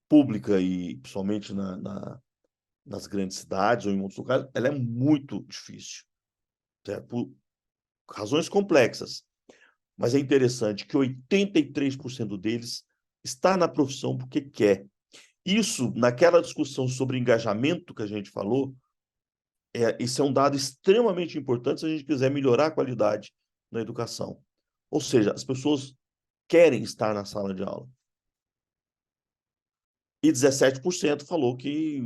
pública e principalmente nas grandes cidades ou em outros lugares, ela é muito difícil, certo? Por razões complexas. Mas é interessante que 83% deles está na profissão porque quer. Isso, naquela discussão sobre engajamento que a gente falou, isso é um dado extremamente importante se a gente quiser melhorar a qualidade na educação. Ou seja, as pessoas querem estar na sala de aula. E 17% falou que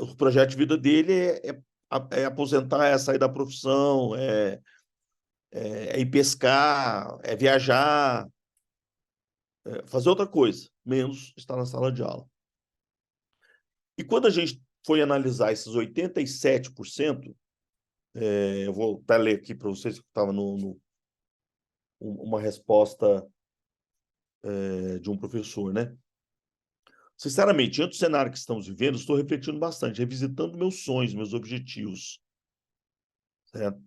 o projeto de vida dele é aposentar, é sair da profissão, é ir pescar, é viajar, fazer outra coisa, menos estar na sala de aula. E quando a gente foi analisar esses 87%, eu vou até ler aqui para vocês que estava uma resposta de um professor, né? Sinceramente, diante do cenário que estamos vivendo, estou refletindo bastante, revisitando meus sonhos, meus objetivos. Certo?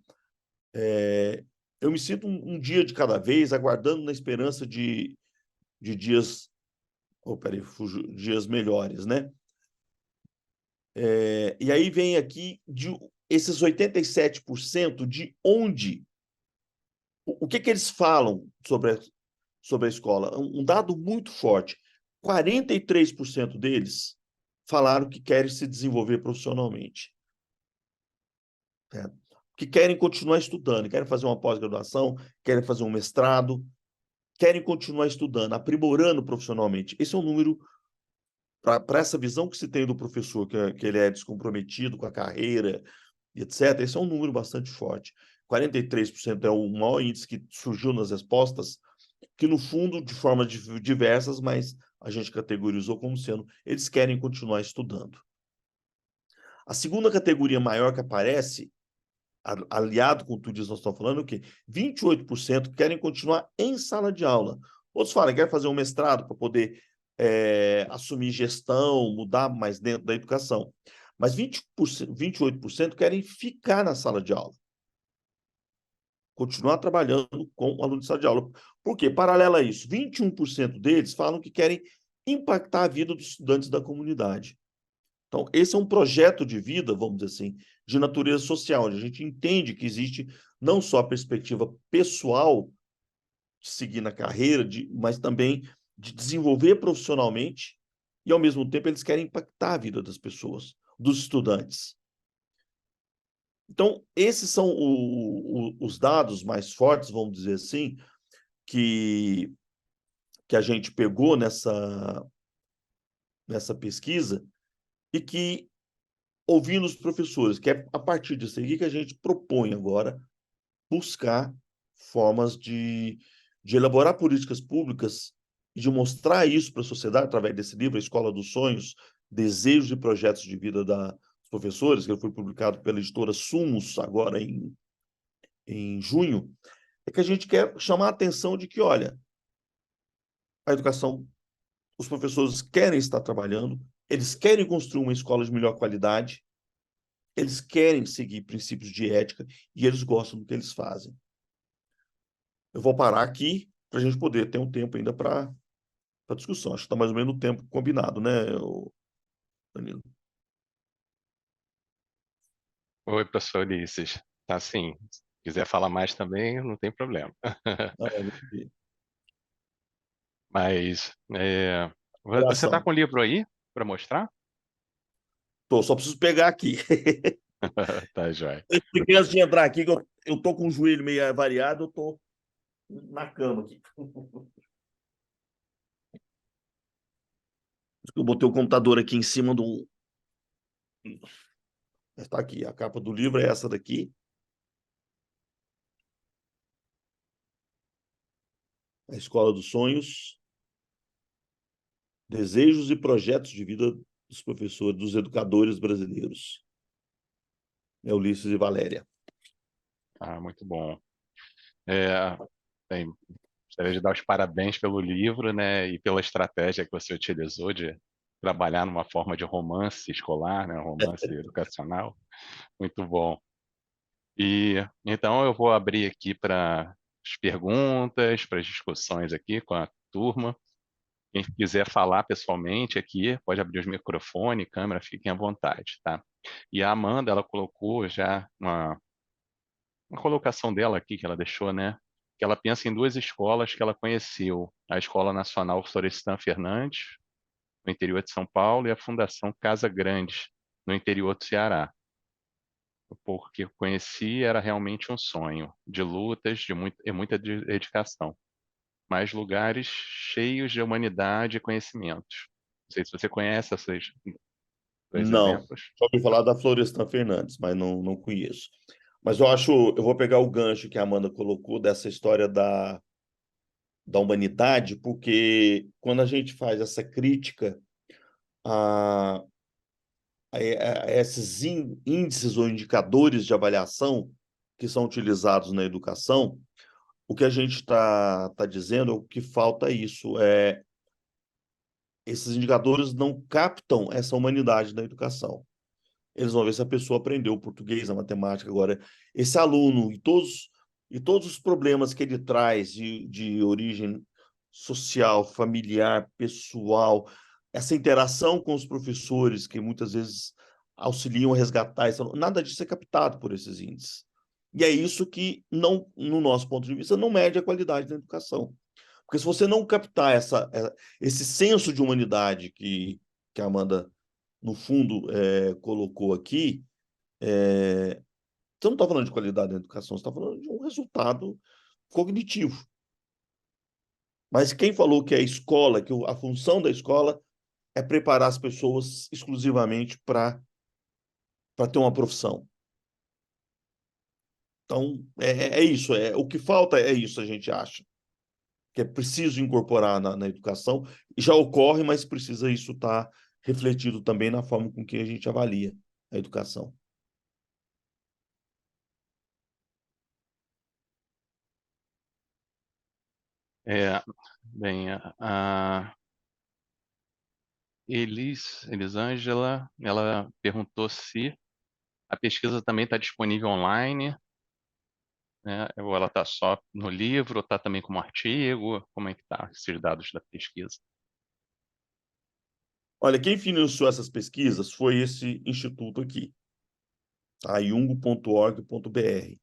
Eu me sinto um dia de cada vez, aguardando na esperança de dias, dias melhores, né? E aí vem aqui esses 87% de onde, o que eles falam sobre a escola? Um dado muito forte. 43% deles falaram que querem se desenvolver profissionalmente. Certo? Que querem continuar estudando, querem fazer uma pós-graduação, querem fazer um mestrado, querem continuar estudando, aprimorando profissionalmente. Esse é um número, para essa visão que se tem do professor, que ele é descomprometido com a carreira, etc., esse é um número bastante forte. 43% é o maior índice que surgiu nas respostas, que, no fundo, de formas diversas, mas a gente categorizou como sendo, eles querem continuar estudando. A segunda categoria maior que aparece, aliado com tudo isso que nós estamos falando, é o quê? 28% querem continuar em sala de aula. Outros falam que querem fazer um mestrado para poder assumir gestão, mudar mais dentro da educação. Mas 28% querem ficar na sala de aula. Continuar trabalhando com o aluno de sala de aula. Por quê? Paralelo a isso, 21% deles falam que querem impactar a vida dos estudantes da comunidade. Então, esse é um projeto de vida, vamos dizer assim, de natureza social, onde a gente entende que existe não só a perspectiva pessoal de seguir na carreira, mas também de desenvolver profissionalmente, e, ao mesmo tempo, eles querem impactar a vida das pessoas, dos estudantes. Então, esses são os dados mais fortes, vamos dizer assim, que a gente pegou nessa pesquisa, e que ouvindo os professores, que é a partir disso aqui que a gente propõe agora buscar formas de elaborar políticas públicas e de mostrar isso para a sociedade através desse livro, A Escola dos Sonhos, Desejos e Projetos de Vida dos Professores, que foi publicado pela editora Sumos agora em junho, é que a gente quer chamar a atenção de que, olha, a educação, os professores querem estar trabalhando, eles querem construir uma escola de melhor qualidade, eles querem seguir princípios de ética e eles gostam do que eles fazem. Eu vou parar aqui para a gente poder ter um tempo ainda para discussão. Acho que está mais ou menos o tempo combinado, né, Danilo? Oi, professor Ulisses. Tá sim. Se quiser falar mais também, não tem problema. Ah, Mas você está Coração. com o livro aí para mostrar? Só preciso pegar aqui. Tá, joia. Porque antes de entrar aqui, que eu tô com o joelho meio avariado, eu tô na cama aqui. Eu botei o computador aqui em cima do. Está aqui, a capa do livro é essa daqui. A Escola dos Sonhos, Desejos e Projetos de Vida dos Professores, dos Educadores Brasileiros. É Ulisses e Valéria. Ah, muito bom. É, bem, gostaria de dar os parabéns pelo livro, né, e pela estratégia que você utilizou de trabalhar numa forma de romance escolar, né, romance educacional. Muito bom. E então eu vou abrir aqui para as perguntas, para as discussões aqui com a turma. Quem quiser falar pessoalmente aqui, pode abrir os microfone, câmera, fiquem à vontade, tá? E a Amanda, ela colocou já uma colocação dela aqui que ela deixou, né? Que ela pensa em duas escolas que ela conheceu: a Escola Nacional Florestan Fernandes, no interior de São Paulo, e a Fundação Casa Grande, no interior do Ceará. Porque conheci era realmente um sonho de lutas, e muita dedicação, mas lugares cheios de humanidade e conhecimentos. Não sei se você conhece esses dois Não, exemplos. só ouvi falar da Florestan Fernandes, mas não conheço. Mas eu acho, eu vou pegar o gancho que a Amanda colocou dessa história da humanidade, porque quando a gente faz essa crítica a, a esses índices ou indicadores de avaliação que são utilizados na educação, o que a gente está dizendo é o que falta é isso, esses indicadores não captam essa humanidade da educação. Eles vão ver se a pessoa aprendeu o português, a matemática. Agora, esse aluno e todos os problemas que ele traz de origem social, familiar, pessoal, essa interação com os professores, que muitas vezes auxiliam a resgatar, nada disso é captado por esses índices. E é isso que, não, no nosso ponto de vista, não mede a qualidade da educação. Porque se você não captar esse senso de humanidade que a Amanda no fundo, colocou aqui, você não está falando de qualidade da educação, você está falando de um resultado cognitivo. Mas quem falou que a escola, que a função da escola é preparar as pessoas exclusivamente para ter uma profissão? Então, é isso. O que falta é isso, a gente acha. Que é preciso incorporar na educação. Já ocorre, mas precisa isso estar refletido também na forma com que a gente avalia a educação. É, bem, a Elisângela, ela perguntou se a pesquisa também está disponível online, né? Ou ela está só no livro, ou está também como artigo? Como é que está esses dados da pesquisa? Olha, quem financiou essas pesquisas foi esse instituto aqui, a iungo.org.br.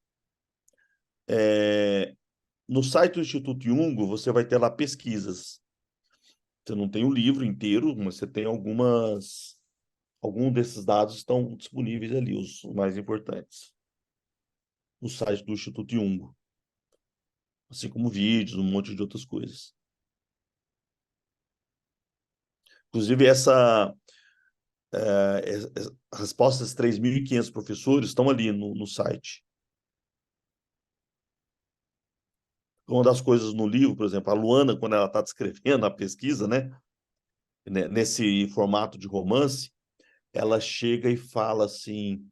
No site do Instituto Iungo, você vai ter lá pesquisas. Você não tem o livro inteiro, mas você tem alguns desses dados estão disponíveis ali, os mais importantes, no site do Instituto Iungo, assim como vídeos, um monte de outras coisas. Inclusive, As respostas de 3.500 professores estão ali no site. Uma das coisas no livro, por exemplo, a Luana, quando ela está descrevendo a pesquisa, né, nesse formato de romance, ela chega e fala assim,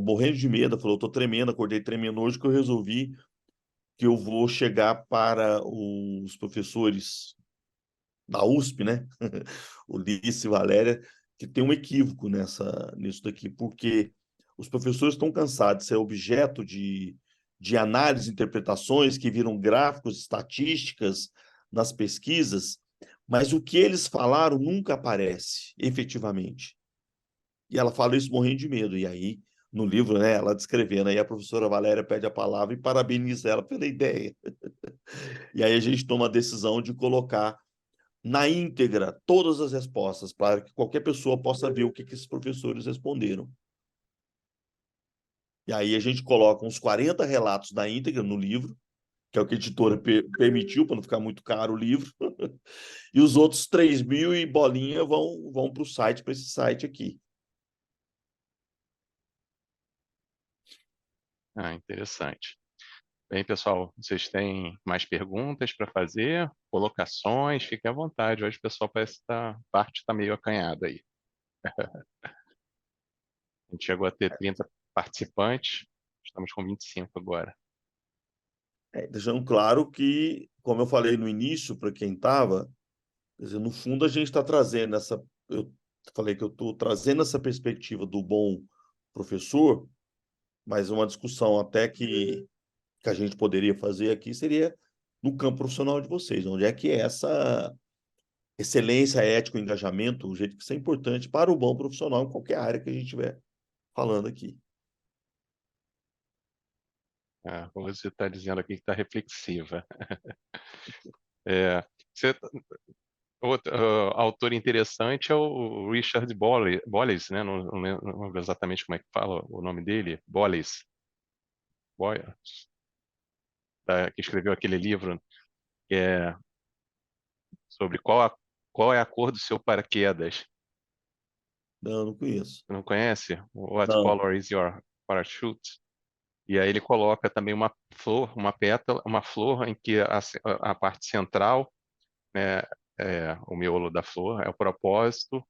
morrendo de medo, falou, estou tremendo, acordei tremendo hoje que eu resolvi que eu vou chegar para os professores da USP, né, Ulisses e Valéria, que tem um equívoco nisso daqui, porque os professores estão cansados de ser objeto de análise, interpretações que viram gráficos, estatísticas nas pesquisas, mas o que eles falaram nunca aparece, efetivamente. E ela fala isso morrendo de medo. E aí, no livro, né, ela descrevendo, aí a professora Valéria pede a palavra e parabeniza ela pela ideia. E aí a gente toma a decisão de colocar na íntegra todas as respostas, para que qualquer pessoa possa ver o que esses professores responderam. E aí a gente coloca uns 40 relatos na íntegra no livro, que é o que a editora permitiu, para não ficar muito caro o livro, e os outros 3.000 e bolinha vão para o site, para esse site aqui. Interessante. Bem, pessoal, vocês têm mais perguntas para fazer? Colocações? Fiquem à vontade. Hoje o pessoal parece que a parte está meio acanhada aí. A gente chegou a ter 30 participantes, estamos com 25 agora. Deixando claro que, como eu falei no início, para quem estava, no fundo a gente está trazendo eu falei que eu estou trazendo essa perspectiva do bom professor, mas uma discussão até que a gente poderia fazer aqui seria no campo profissional de vocês, onde é que é essa excelência, ético, engajamento, o jeito que isso é importante para o bom profissional em qualquer área que a gente estiver falando aqui. A Rose está dizendo aqui que está reflexiva. É, você, outro autor interessante é o Richard Bolles, né? Não lembro exatamente como é que fala o nome dele. Bolles, que escreveu aquele livro que é sobre qual é a cor do seu paraquedas. Não, não conheço. Não conhece? What Não. color is your parachute? E aí ele coloca também uma flor, uma pétala, uma flor em que a parte central, né, o miolo da flor é o propósito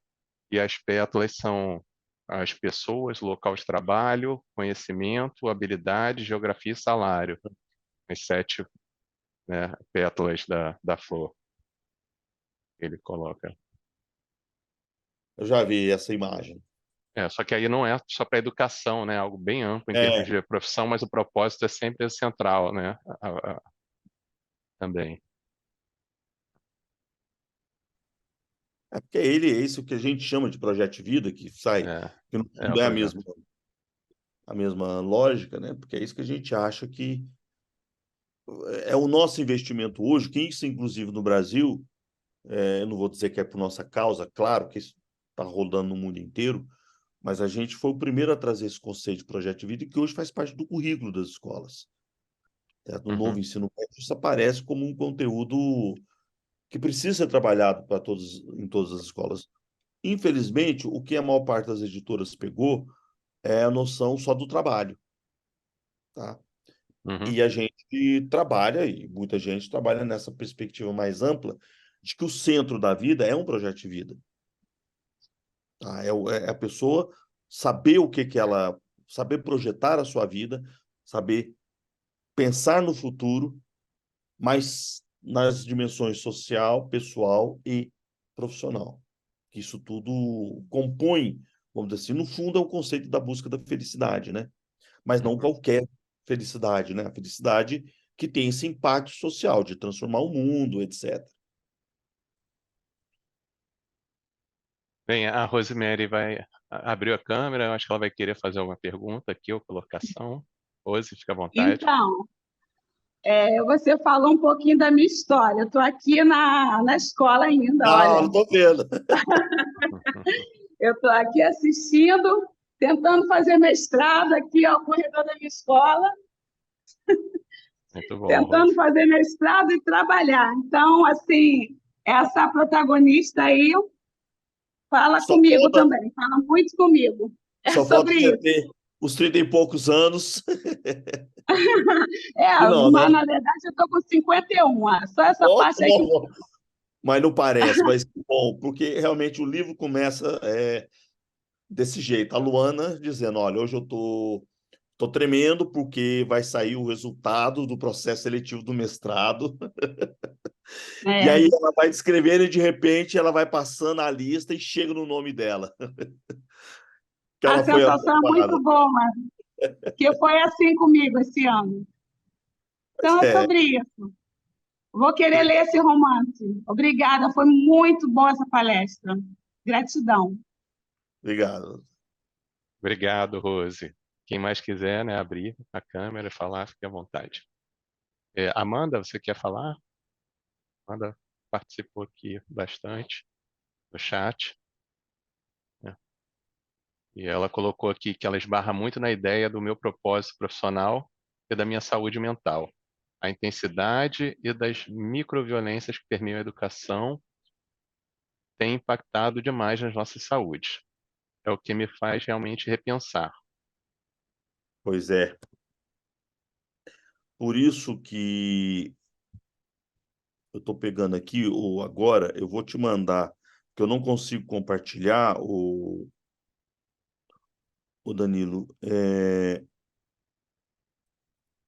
e as pétalas são as pessoas, local de trabalho, conhecimento, habilidade, geografia e salário. As 7, né, pétalas da flor que ele coloca. Eu já vi essa imagem. Só que aí não é só para educação, né? Algo bem amplo em termos É, de profissão, mas o propósito é sempre central, né? Também. porque é isso que a gente chama de projeto de vida, que sai, É, que no é o fundo é projeto. a mesma lógica, né? Porque é isso que a gente acha que é o nosso investimento hoje, que isso, inclusive, no Brasil, eu não vou dizer que é por nossa causa, claro que isso está rodando no mundo inteiro, mas a gente foi o primeiro a trazer esse conceito de projeto de vida, que hoje faz parte do currículo das escolas. Certo? No Uhum, novo ensino médio, isso aparece como um conteúdo que precisa ser trabalhado para em todas as escolas. Infelizmente, o que a maior parte das editoras pegou é a noção só do trabalho, tá? uhum, E a gente trabalha, e muita gente trabalha nessa perspectiva mais ampla, de que o centro da vida é um projeto de vida. Tá? É a pessoa saber o que ela. Saber projetar a sua vida, saber pensar no futuro, mas nas dimensões social, pessoal e profissional. Isso tudo compõe, vamos dizer assim, no fundo é o conceito da busca da felicidade, né? Mas não uhum. qualquer felicidade, né? A felicidade que tem esse impacto social de transformar o mundo, etc. Bem, a Rosemary abriu a câmera, eu acho que ela vai querer fazer alguma pergunta aqui ou colocação. Rose, fica à vontade. Então, você falou um pouquinho da minha história. Eu estou aqui na escola ainda, Não, olha. não estou vendo. Eu estou aqui assistindo, tentando fazer mestrado aqui ao corredor da minha escola, Muito bom, tentando Rose. fazer mestrado e trabalhar. Então, assim, essa protagonista aí Fala Só comigo falta, também, fala muito comigo. É só falta sobre você isso. ter os 30 e poucos anos. É, E não, mas né? na verdade eu estou com 51, só essa Ó, parte aí que. mas não parece, mas bom, porque realmente o livro começa desse jeito. A Luana dizendo, olha, hoje eu tô tremendo porque vai sair o resultado do processo seletivo do mestrado. E É, aí ela vai descrevendo e de repente ela vai passando a lista e chega no nome dela, que a ela foi sensação é aprovada. muito boa, que foi assim comigo esse ano. Pois Então é é, sobre isso. Vou querer ler esse romance. Obrigada, foi muito boa essa palestra. Gratidão. obrigado. Obrigado, Rose. Quem mais quiser, né, abrir a câmera e falar, fique à vontade. Amanda, você quer falar? Amanda participou aqui bastante no chat, né? E ela colocou aqui que ela esbarra muito na ideia do meu propósito profissional e da minha saúde mental. A intensidade e das microviolências que permeiam a educação têm impactado demais nas nossas saúdes. É o que me faz realmente repensar. Pois é. Por isso que eu estou pegando aqui, ou agora, eu vou te mandar, que eu não consigo compartilhar, o Danilo,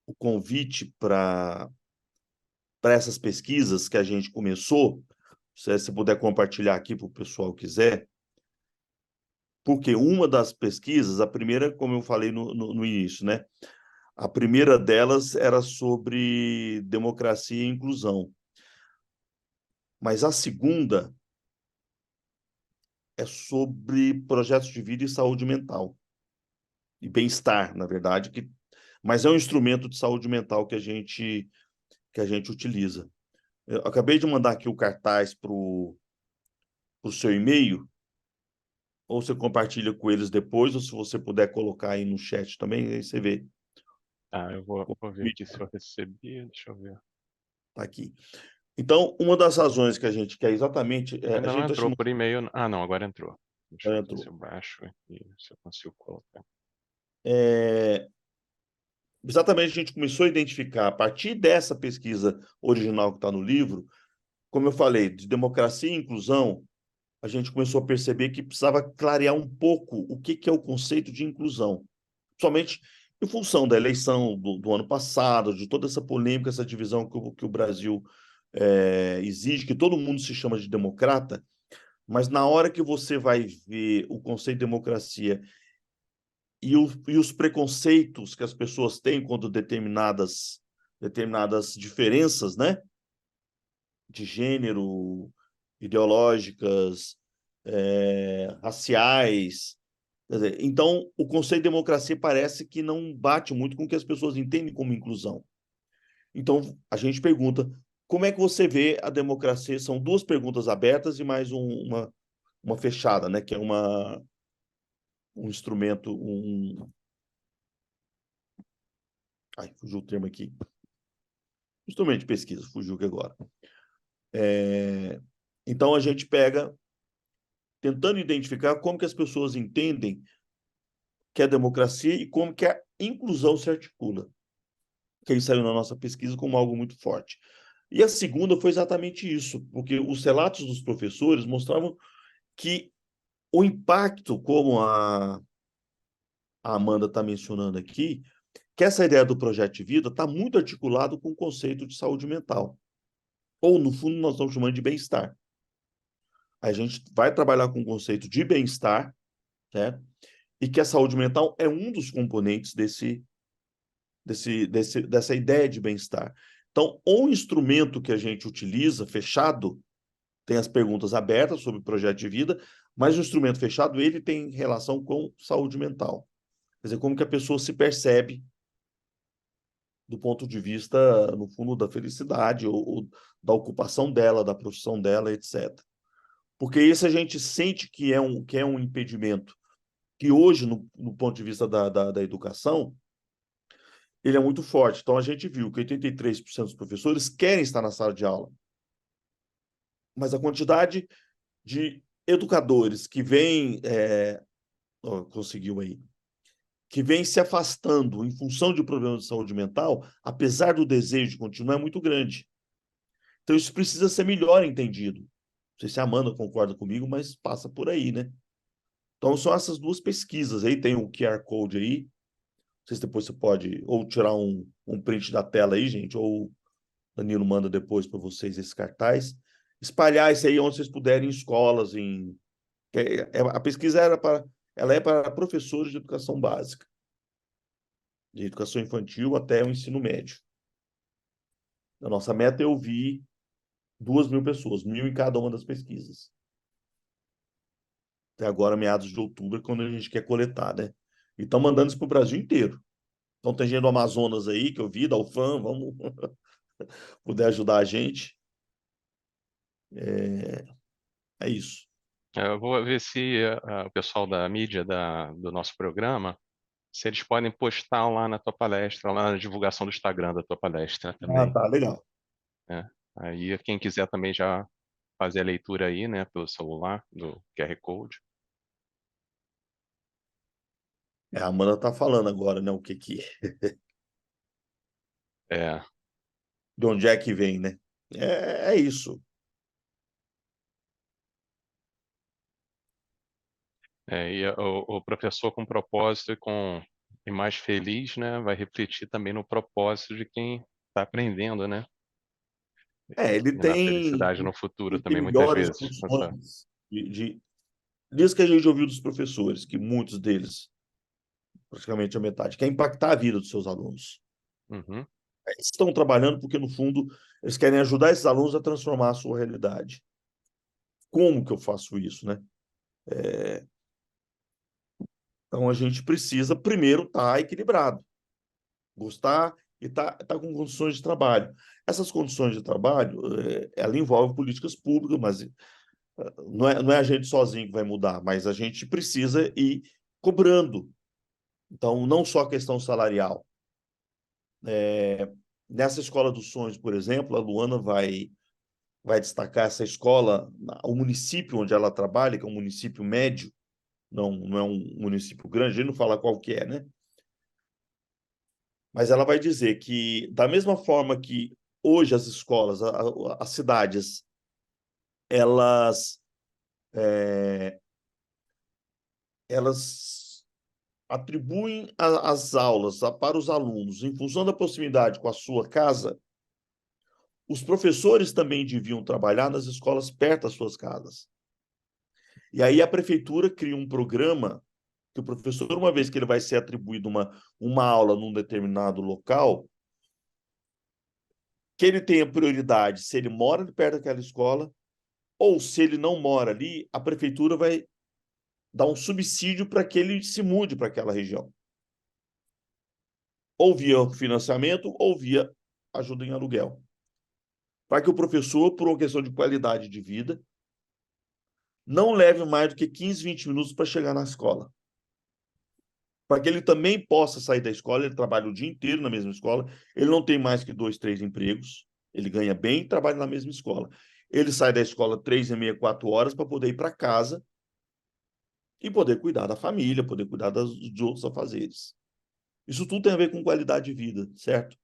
o convite para essas pesquisas que a gente começou, se você puder compartilhar aqui para o pessoal quiser, porque uma das pesquisas, a primeira, como eu falei no início, né? A primeira delas era sobre democracia e inclusão, mas a segunda é sobre projetos de vida e saúde mental, e bem-estar, na verdade, mas é um instrumento de saúde mental que a gente utiliza. Eu acabei de mandar aqui o cartaz para o seu e-mail, ou você compartilha com eles depois, ou se você puder colocar aí no chat também, aí você vê. Ah, eu vou ver aqui se eu recebi, deixa eu ver. Tá aqui. Então, uma das razões que a gente quer exatamente, a Ainda não gente entrou está por e-mail. Ah, não, agora entrou. Deixa eu ver se chamando, eu baixo aqui, se eu consigo colocar. exatamente a gente começou a identificar, a partir dessa pesquisa original que está no livro, como eu falei, de democracia e inclusão, a gente começou a perceber que precisava clarear um pouco o que é o conceito de inclusão, somente em função da eleição do ano passado, de toda essa polêmica, essa divisão que o Brasil exige, que todo mundo se chama de democrata, mas na hora que você vai ver o conceito de democracia e os preconceitos que as pessoas têm quando determinadas diferenças, né, de gênero, ideológicas, raciais. Quer dizer, então, o conceito de democracia parece que não bate muito com o que as pessoas entendem como inclusão. Então, a gente pergunta, como é que você vê a democracia? São duas perguntas abertas e mais uma fechada, né? Que é um instrumento, Ai, fugiu o termo aqui. Instrumento de pesquisa, fugiu aqui agora. Então, a gente pega, tentando identificar como que as pessoas entendem que é a democracia e como que a inclusão se articula, que aí saiu na nossa pesquisa como algo muito forte. E a segunda foi exatamente isso, porque os relatos dos professores mostravam que o impacto, como a Amanda está mencionando aqui, que essa ideia do projeto de vida está muito articulado com o conceito de saúde mental, ou no fundo nós estamos chamando de bem-estar. A gente vai trabalhar com o conceito de bem-estar, né? E que a saúde mental é um dos componentes dessa ideia de bem-estar. Então, o instrumento que a gente utiliza, fechado, tem as perguntas abertas sobre o projeto de vida, mas o instrumento fechado, ele tem relação com saúde mental. Quer dizer, como que a pessoa se percebe do ponto de vista, no fundo, da felicidade ou da ocupação dela, da profissão dela, etc. Porque esse a gente sente que é um impedimento, que hoje, no ponto de vista da educação, ele é muito forte. Então, a gente viu que 83% dos professores querem estar na sala de aula, mas a quantidade de educadores que vêm, conseguiu aí, que vêm se afastando em função de problemas de saúde mental, apesar do desejo de continuar, é muito grande. Então, isso precisa ser melhor entendido. Não sei se a Amanda concorda comigo, mas passa por aí, né? Então, são essas duas pesquisas aí. Tem o QR Code aí. Não sei se depois você pode ou tirar um print da tela aí, gente, ou o Danilo manda depois para vocês esse cartaz. Espalhar isso aí onde vocês puderem, em escolas, a pesquisa ela é para professores de educação básica, de educação infantil até o ensino médio. A nossa meta é ouvir 2.000 pessoas, 1.000 em cada uma das pesquisas. Até agora, meados de outubro, é quando a gente quer coletar, né? E estão mandando isso para o Brasil inteiro. Então, tem gente do Amazonas aí, que eu vi, da UFAM, vamos puder ajudar a gente. É isso. Eu vou ver se o pessoal da mídia do nosso programa, se eles podem postar lá na tua palestra, lá na divulgação do Instagram da tua palestra Ah, também, tá, legal. né? Aí quem quiser também já fazer a leitura aí, né, pelo celular, do QR Code. A Amanda tá falando agora, né, É, de onde é que vem, né? É isso. e o professor com propósito e mais feliz, né, vai refletir também no propósito de quem está aprendendo, né? Ele E na tem, felicidade no futuro ele tem também, muitas melhores vezes. condições disso que a gente ouviu dos professores, que muitos deles, praticamente a metade, quer impactar a vida dos seus alunos. Uhum. Eles estão trabalhando porque, no fundo, eles querem ajudar esses alunos a transformar a sua realidade. Como que eu faço isso, né? Então, a gente precisa, primeiro, estar equilibrado, gostar e tá com condições de trabalho. Essas condições de trabalho, ela envolve políticas públicas, mas não é a gente sozinho que vai mudar, mas a gente precisa ir cobrando. Então, não só a questão salarial. Nessa Escola dos Sonhos, por exemplo, a Luana vai destacar essa escola, o município onde ela trabalha, que é um município médio, não é um município grande, a gente não fala qual que é, né? Mas ela vai dizer que, da mesma forma que hoje as escolas, as cidades, elas, elas atribuem as aulas para os alunos em função da proximidade com a sua casa, os professores também deviam trabalhar nas escolas perto das suas casas. E aí a prefeitura cria um programa que o professor, uma vez que ele vai ser atribuído uma aula num determinado local, que ele tenha prioridade se ele mora perto daquela escola, ou se ele não mora ali, a prefeitura vai dar um subsídio para que ele se mude para aquela região. Ou via financiamento, ou via ajuda em aluguel. Para que o professor, por uma questão de qualidade de vida, não leve mais do que 15, 20 minutos para chegar na escola. Para que ele também possa sair da escola, ele trabalha o dia inteiro na mesma escola, ele não tem mais que 2, 3 empregos, ele ganha bem e trabalha na mesma escola. Ele sai da escola 3h30, 4 horas para poder ir para casa e poder cuidar da família, poder cuidar de outros afazeres. Isso tudo tem a ver com qualidade de vida, certo?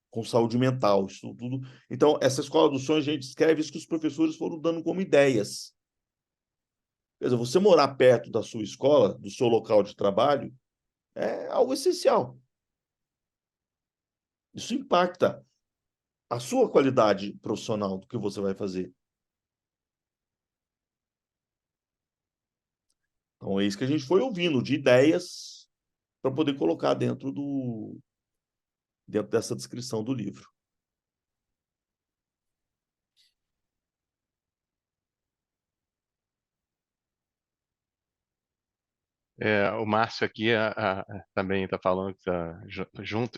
Com saúde mental, isso tudo. Então, essa escola dos sonhos, a gente escreve isso que os professores foram dando como ideias. Quer dizer, você morar perto da sua escola, do seu local de trabalho, é algo essencial. Isso impacta a sua qualidade profissional do que você vai fazer. Então, é isso que a gente foi ouvindo, de ideias para poder colocar dentro dessa descrição do livro. O Márcio aqui também está falando que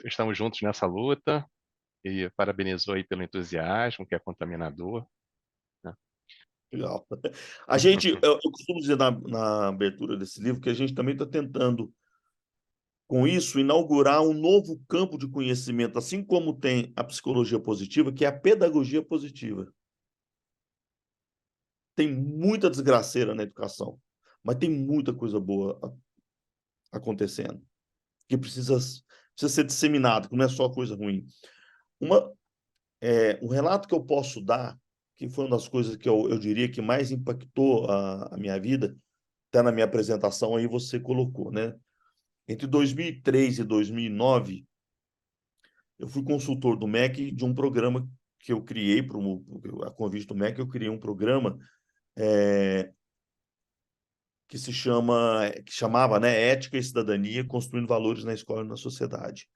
estamos juntos nessa luta e parabenizou aí pelo entusiasmo, que é contaminador, né? Legal. A gente, eu costumo dizer na abertura desse livro que a gente também está tentando, com isso, inaugurar um novo campo de conhecimento, assim como tem a psicologia positiva, que é a pedagogia positiva. tem muita desgraceira na educação, mas tem muita coisa boa acontecendo, que precisa ser disseminado, que não é só coisa ruim. Um relato que eu posso dar, que foi uma das coisas que eu diria que mais impactou a minha vida, até na minha apresentação aí você colocou, né? Entre 2003 e 2009, eu fui consultor do MEC de um programa que eu criei, a convite do MEC, eu criei um programa que chamava, né, Ética e Cidadania, Construindo Valores na Escola e na Sociedade.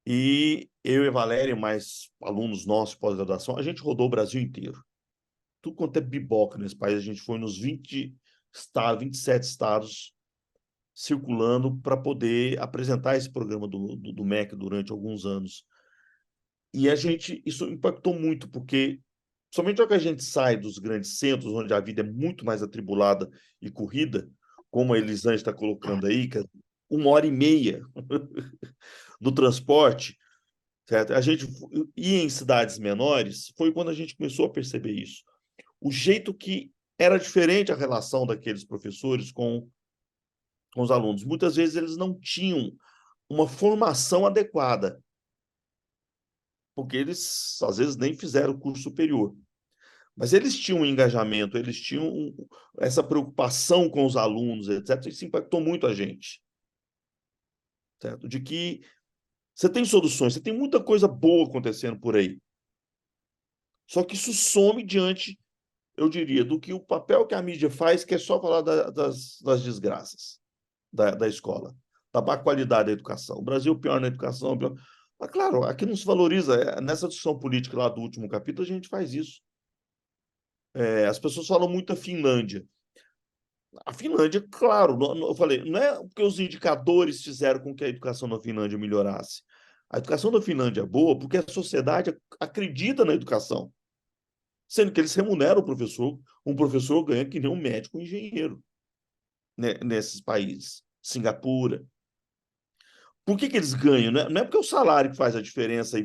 E eu e Valéria, mais alunos nossos pós-graduação, a gente rodou o Brasil inteiro. Tudo quanto é biboca nesse país, a gente foi nos 27 estados circulando para poder apresentar esse programa do MEC durante alguns anos. E isso impactou muito, porque somente ao que a gente sai dos grandes centros, onde a vida é muito mais atribulada e corrida, como a Elisângela está colocando aí, que é 1h30 do transporte, certo? A gente ia em cidades menores, foi quando a gente começou a perceber isso. O jeito que era diferente a relação daqueles professores com os alunos. Muitas vezes eles não tinham uma formação adequada, porque eles, às vezes, nem fizeram curso superior. Mas eles tinham um engajamento, eles tinham essa preocupação com os alunos, etc. Isso impactou muito a gente. Certo? De que você tem soluções, você tem muita coisa boa acontecendo por aí. Só que isso some diante, eu diria, do que o papel que a mídia faz, que é só falar das desgraças da escola, da má qualidade da educação. O Brasil pior na educação. Pior... Mas, claro, aqui não se valoriza. Nessa discussão política lá do último capítulo, a gente faz isso. As pessoas falam muito da Finlândia. A Finlândia, claro, eu falei, não é porque os indicadores fizeram com que a educação na Finlândia melhorasse. A educação da Finlândia é boa porque a sociedade acredita na educação, sendo que eles remuneram o professor. Um professor ganha que nem um médico, um engenheiro, né, nesses países. Singapura. Por que eles ganham? Não é porque o salário que faz a diferença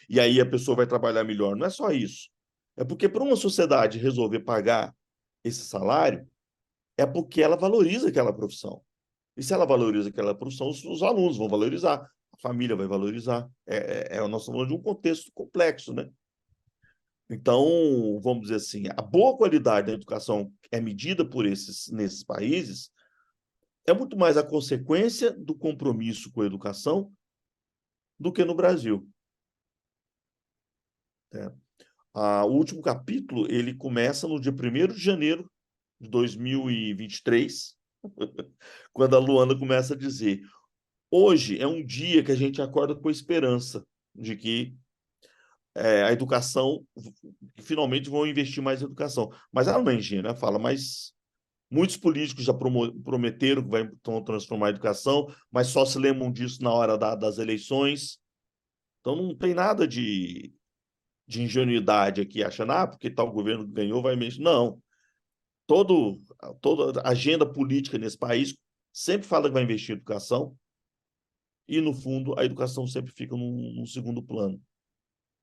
e aí a pessoa vai trabalhar melhor. Não é só isso. É porque para uma sociedade resolver pagar esse salário, é porque ela valoriza aquela profissão. E se ela valoriza aquela profissão, os alunos vão valorizar, a família vai valorizar. Nós estamos falando de um contexto complexo, né? Então, vamos dizer assim, a boa qualidade da educação é medida nesses países é muito mais a consequência do compromisso com a educação do que no Brasil. O último capítulo ele começa no dia 1º de janeiro de 2023, quando a Luana começa a dizer: hoje é um dia que a gente acorda com a esperança de que a educação, finalmente vão investir mais em educação. Mas ela não é ingênua, ela fala, mas muitos políticos já prometeram que vão transformar a educação, mas só se lembram disso na hora das eleições. Então não tem nada de ingenuidade aqui, achando, porque tal governo ganhou, vai mexer. Não. Toda agenda política nesse país sempre fala que vai investir em educação e, no fundo, a educação sempre fica num segundo plano.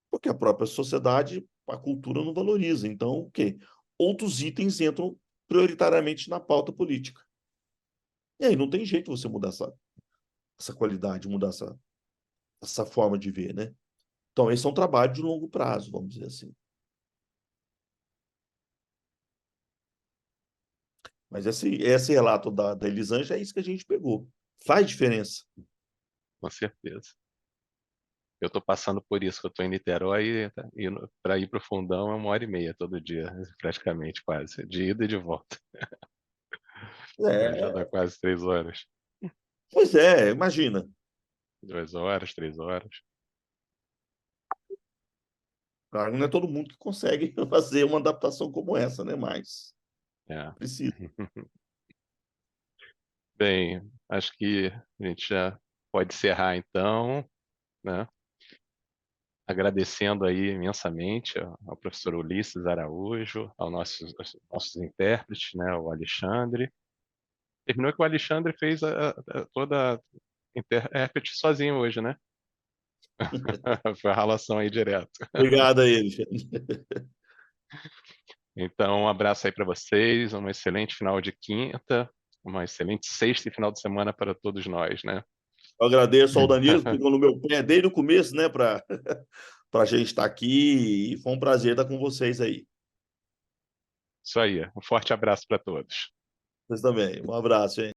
Porque a própria sociedade, a cultura não valoriza. Então, o quê? Outros itens entram prioritariamente na pauta política. E aí não tem jeito você mudar essa qualidade, mudar essa forma de ver, né? Então, esse é um trabalho de longo prazo, vamos dizer assim. Mas esse relato da Elisângela é isso que a gente pegou. Faz diferença. Com certeza. Eu estou passando por isso, que eu estou em Niterói, e para ir para o Fundão é 1h30 todo dia, praticamente, quase, de ida e de volta. Já dá quase 3 horas. Pois é, imagina. 2 horas, 3 horas. Claro, não é todo mundo que consegue fazer uma adaptação como essa, né? Mas precisa. Bem, acho que a gente já pode encerrar então, né? Agradecendo aí imensamente ao professor Ulisses Araújo, aos nossos intérpretes, né? O Alexandre. Terminou que o Alexandre fez toda a intérprete sozinho hoje, né? Foi a relação aí direto. Obrigado a ele. Então, um abraço aí para vocês, um excelente final de quinta, uma excelente sexta e final de semana para todos nós, né? Eu agradeço ao Danilo, que ficou no meu pé desde o começo, né, para a gente estar aqui, e foi um prazer estar com vocês aí. Isso aí, um forte abraço para todos. Vocês também. Um abraço, hein?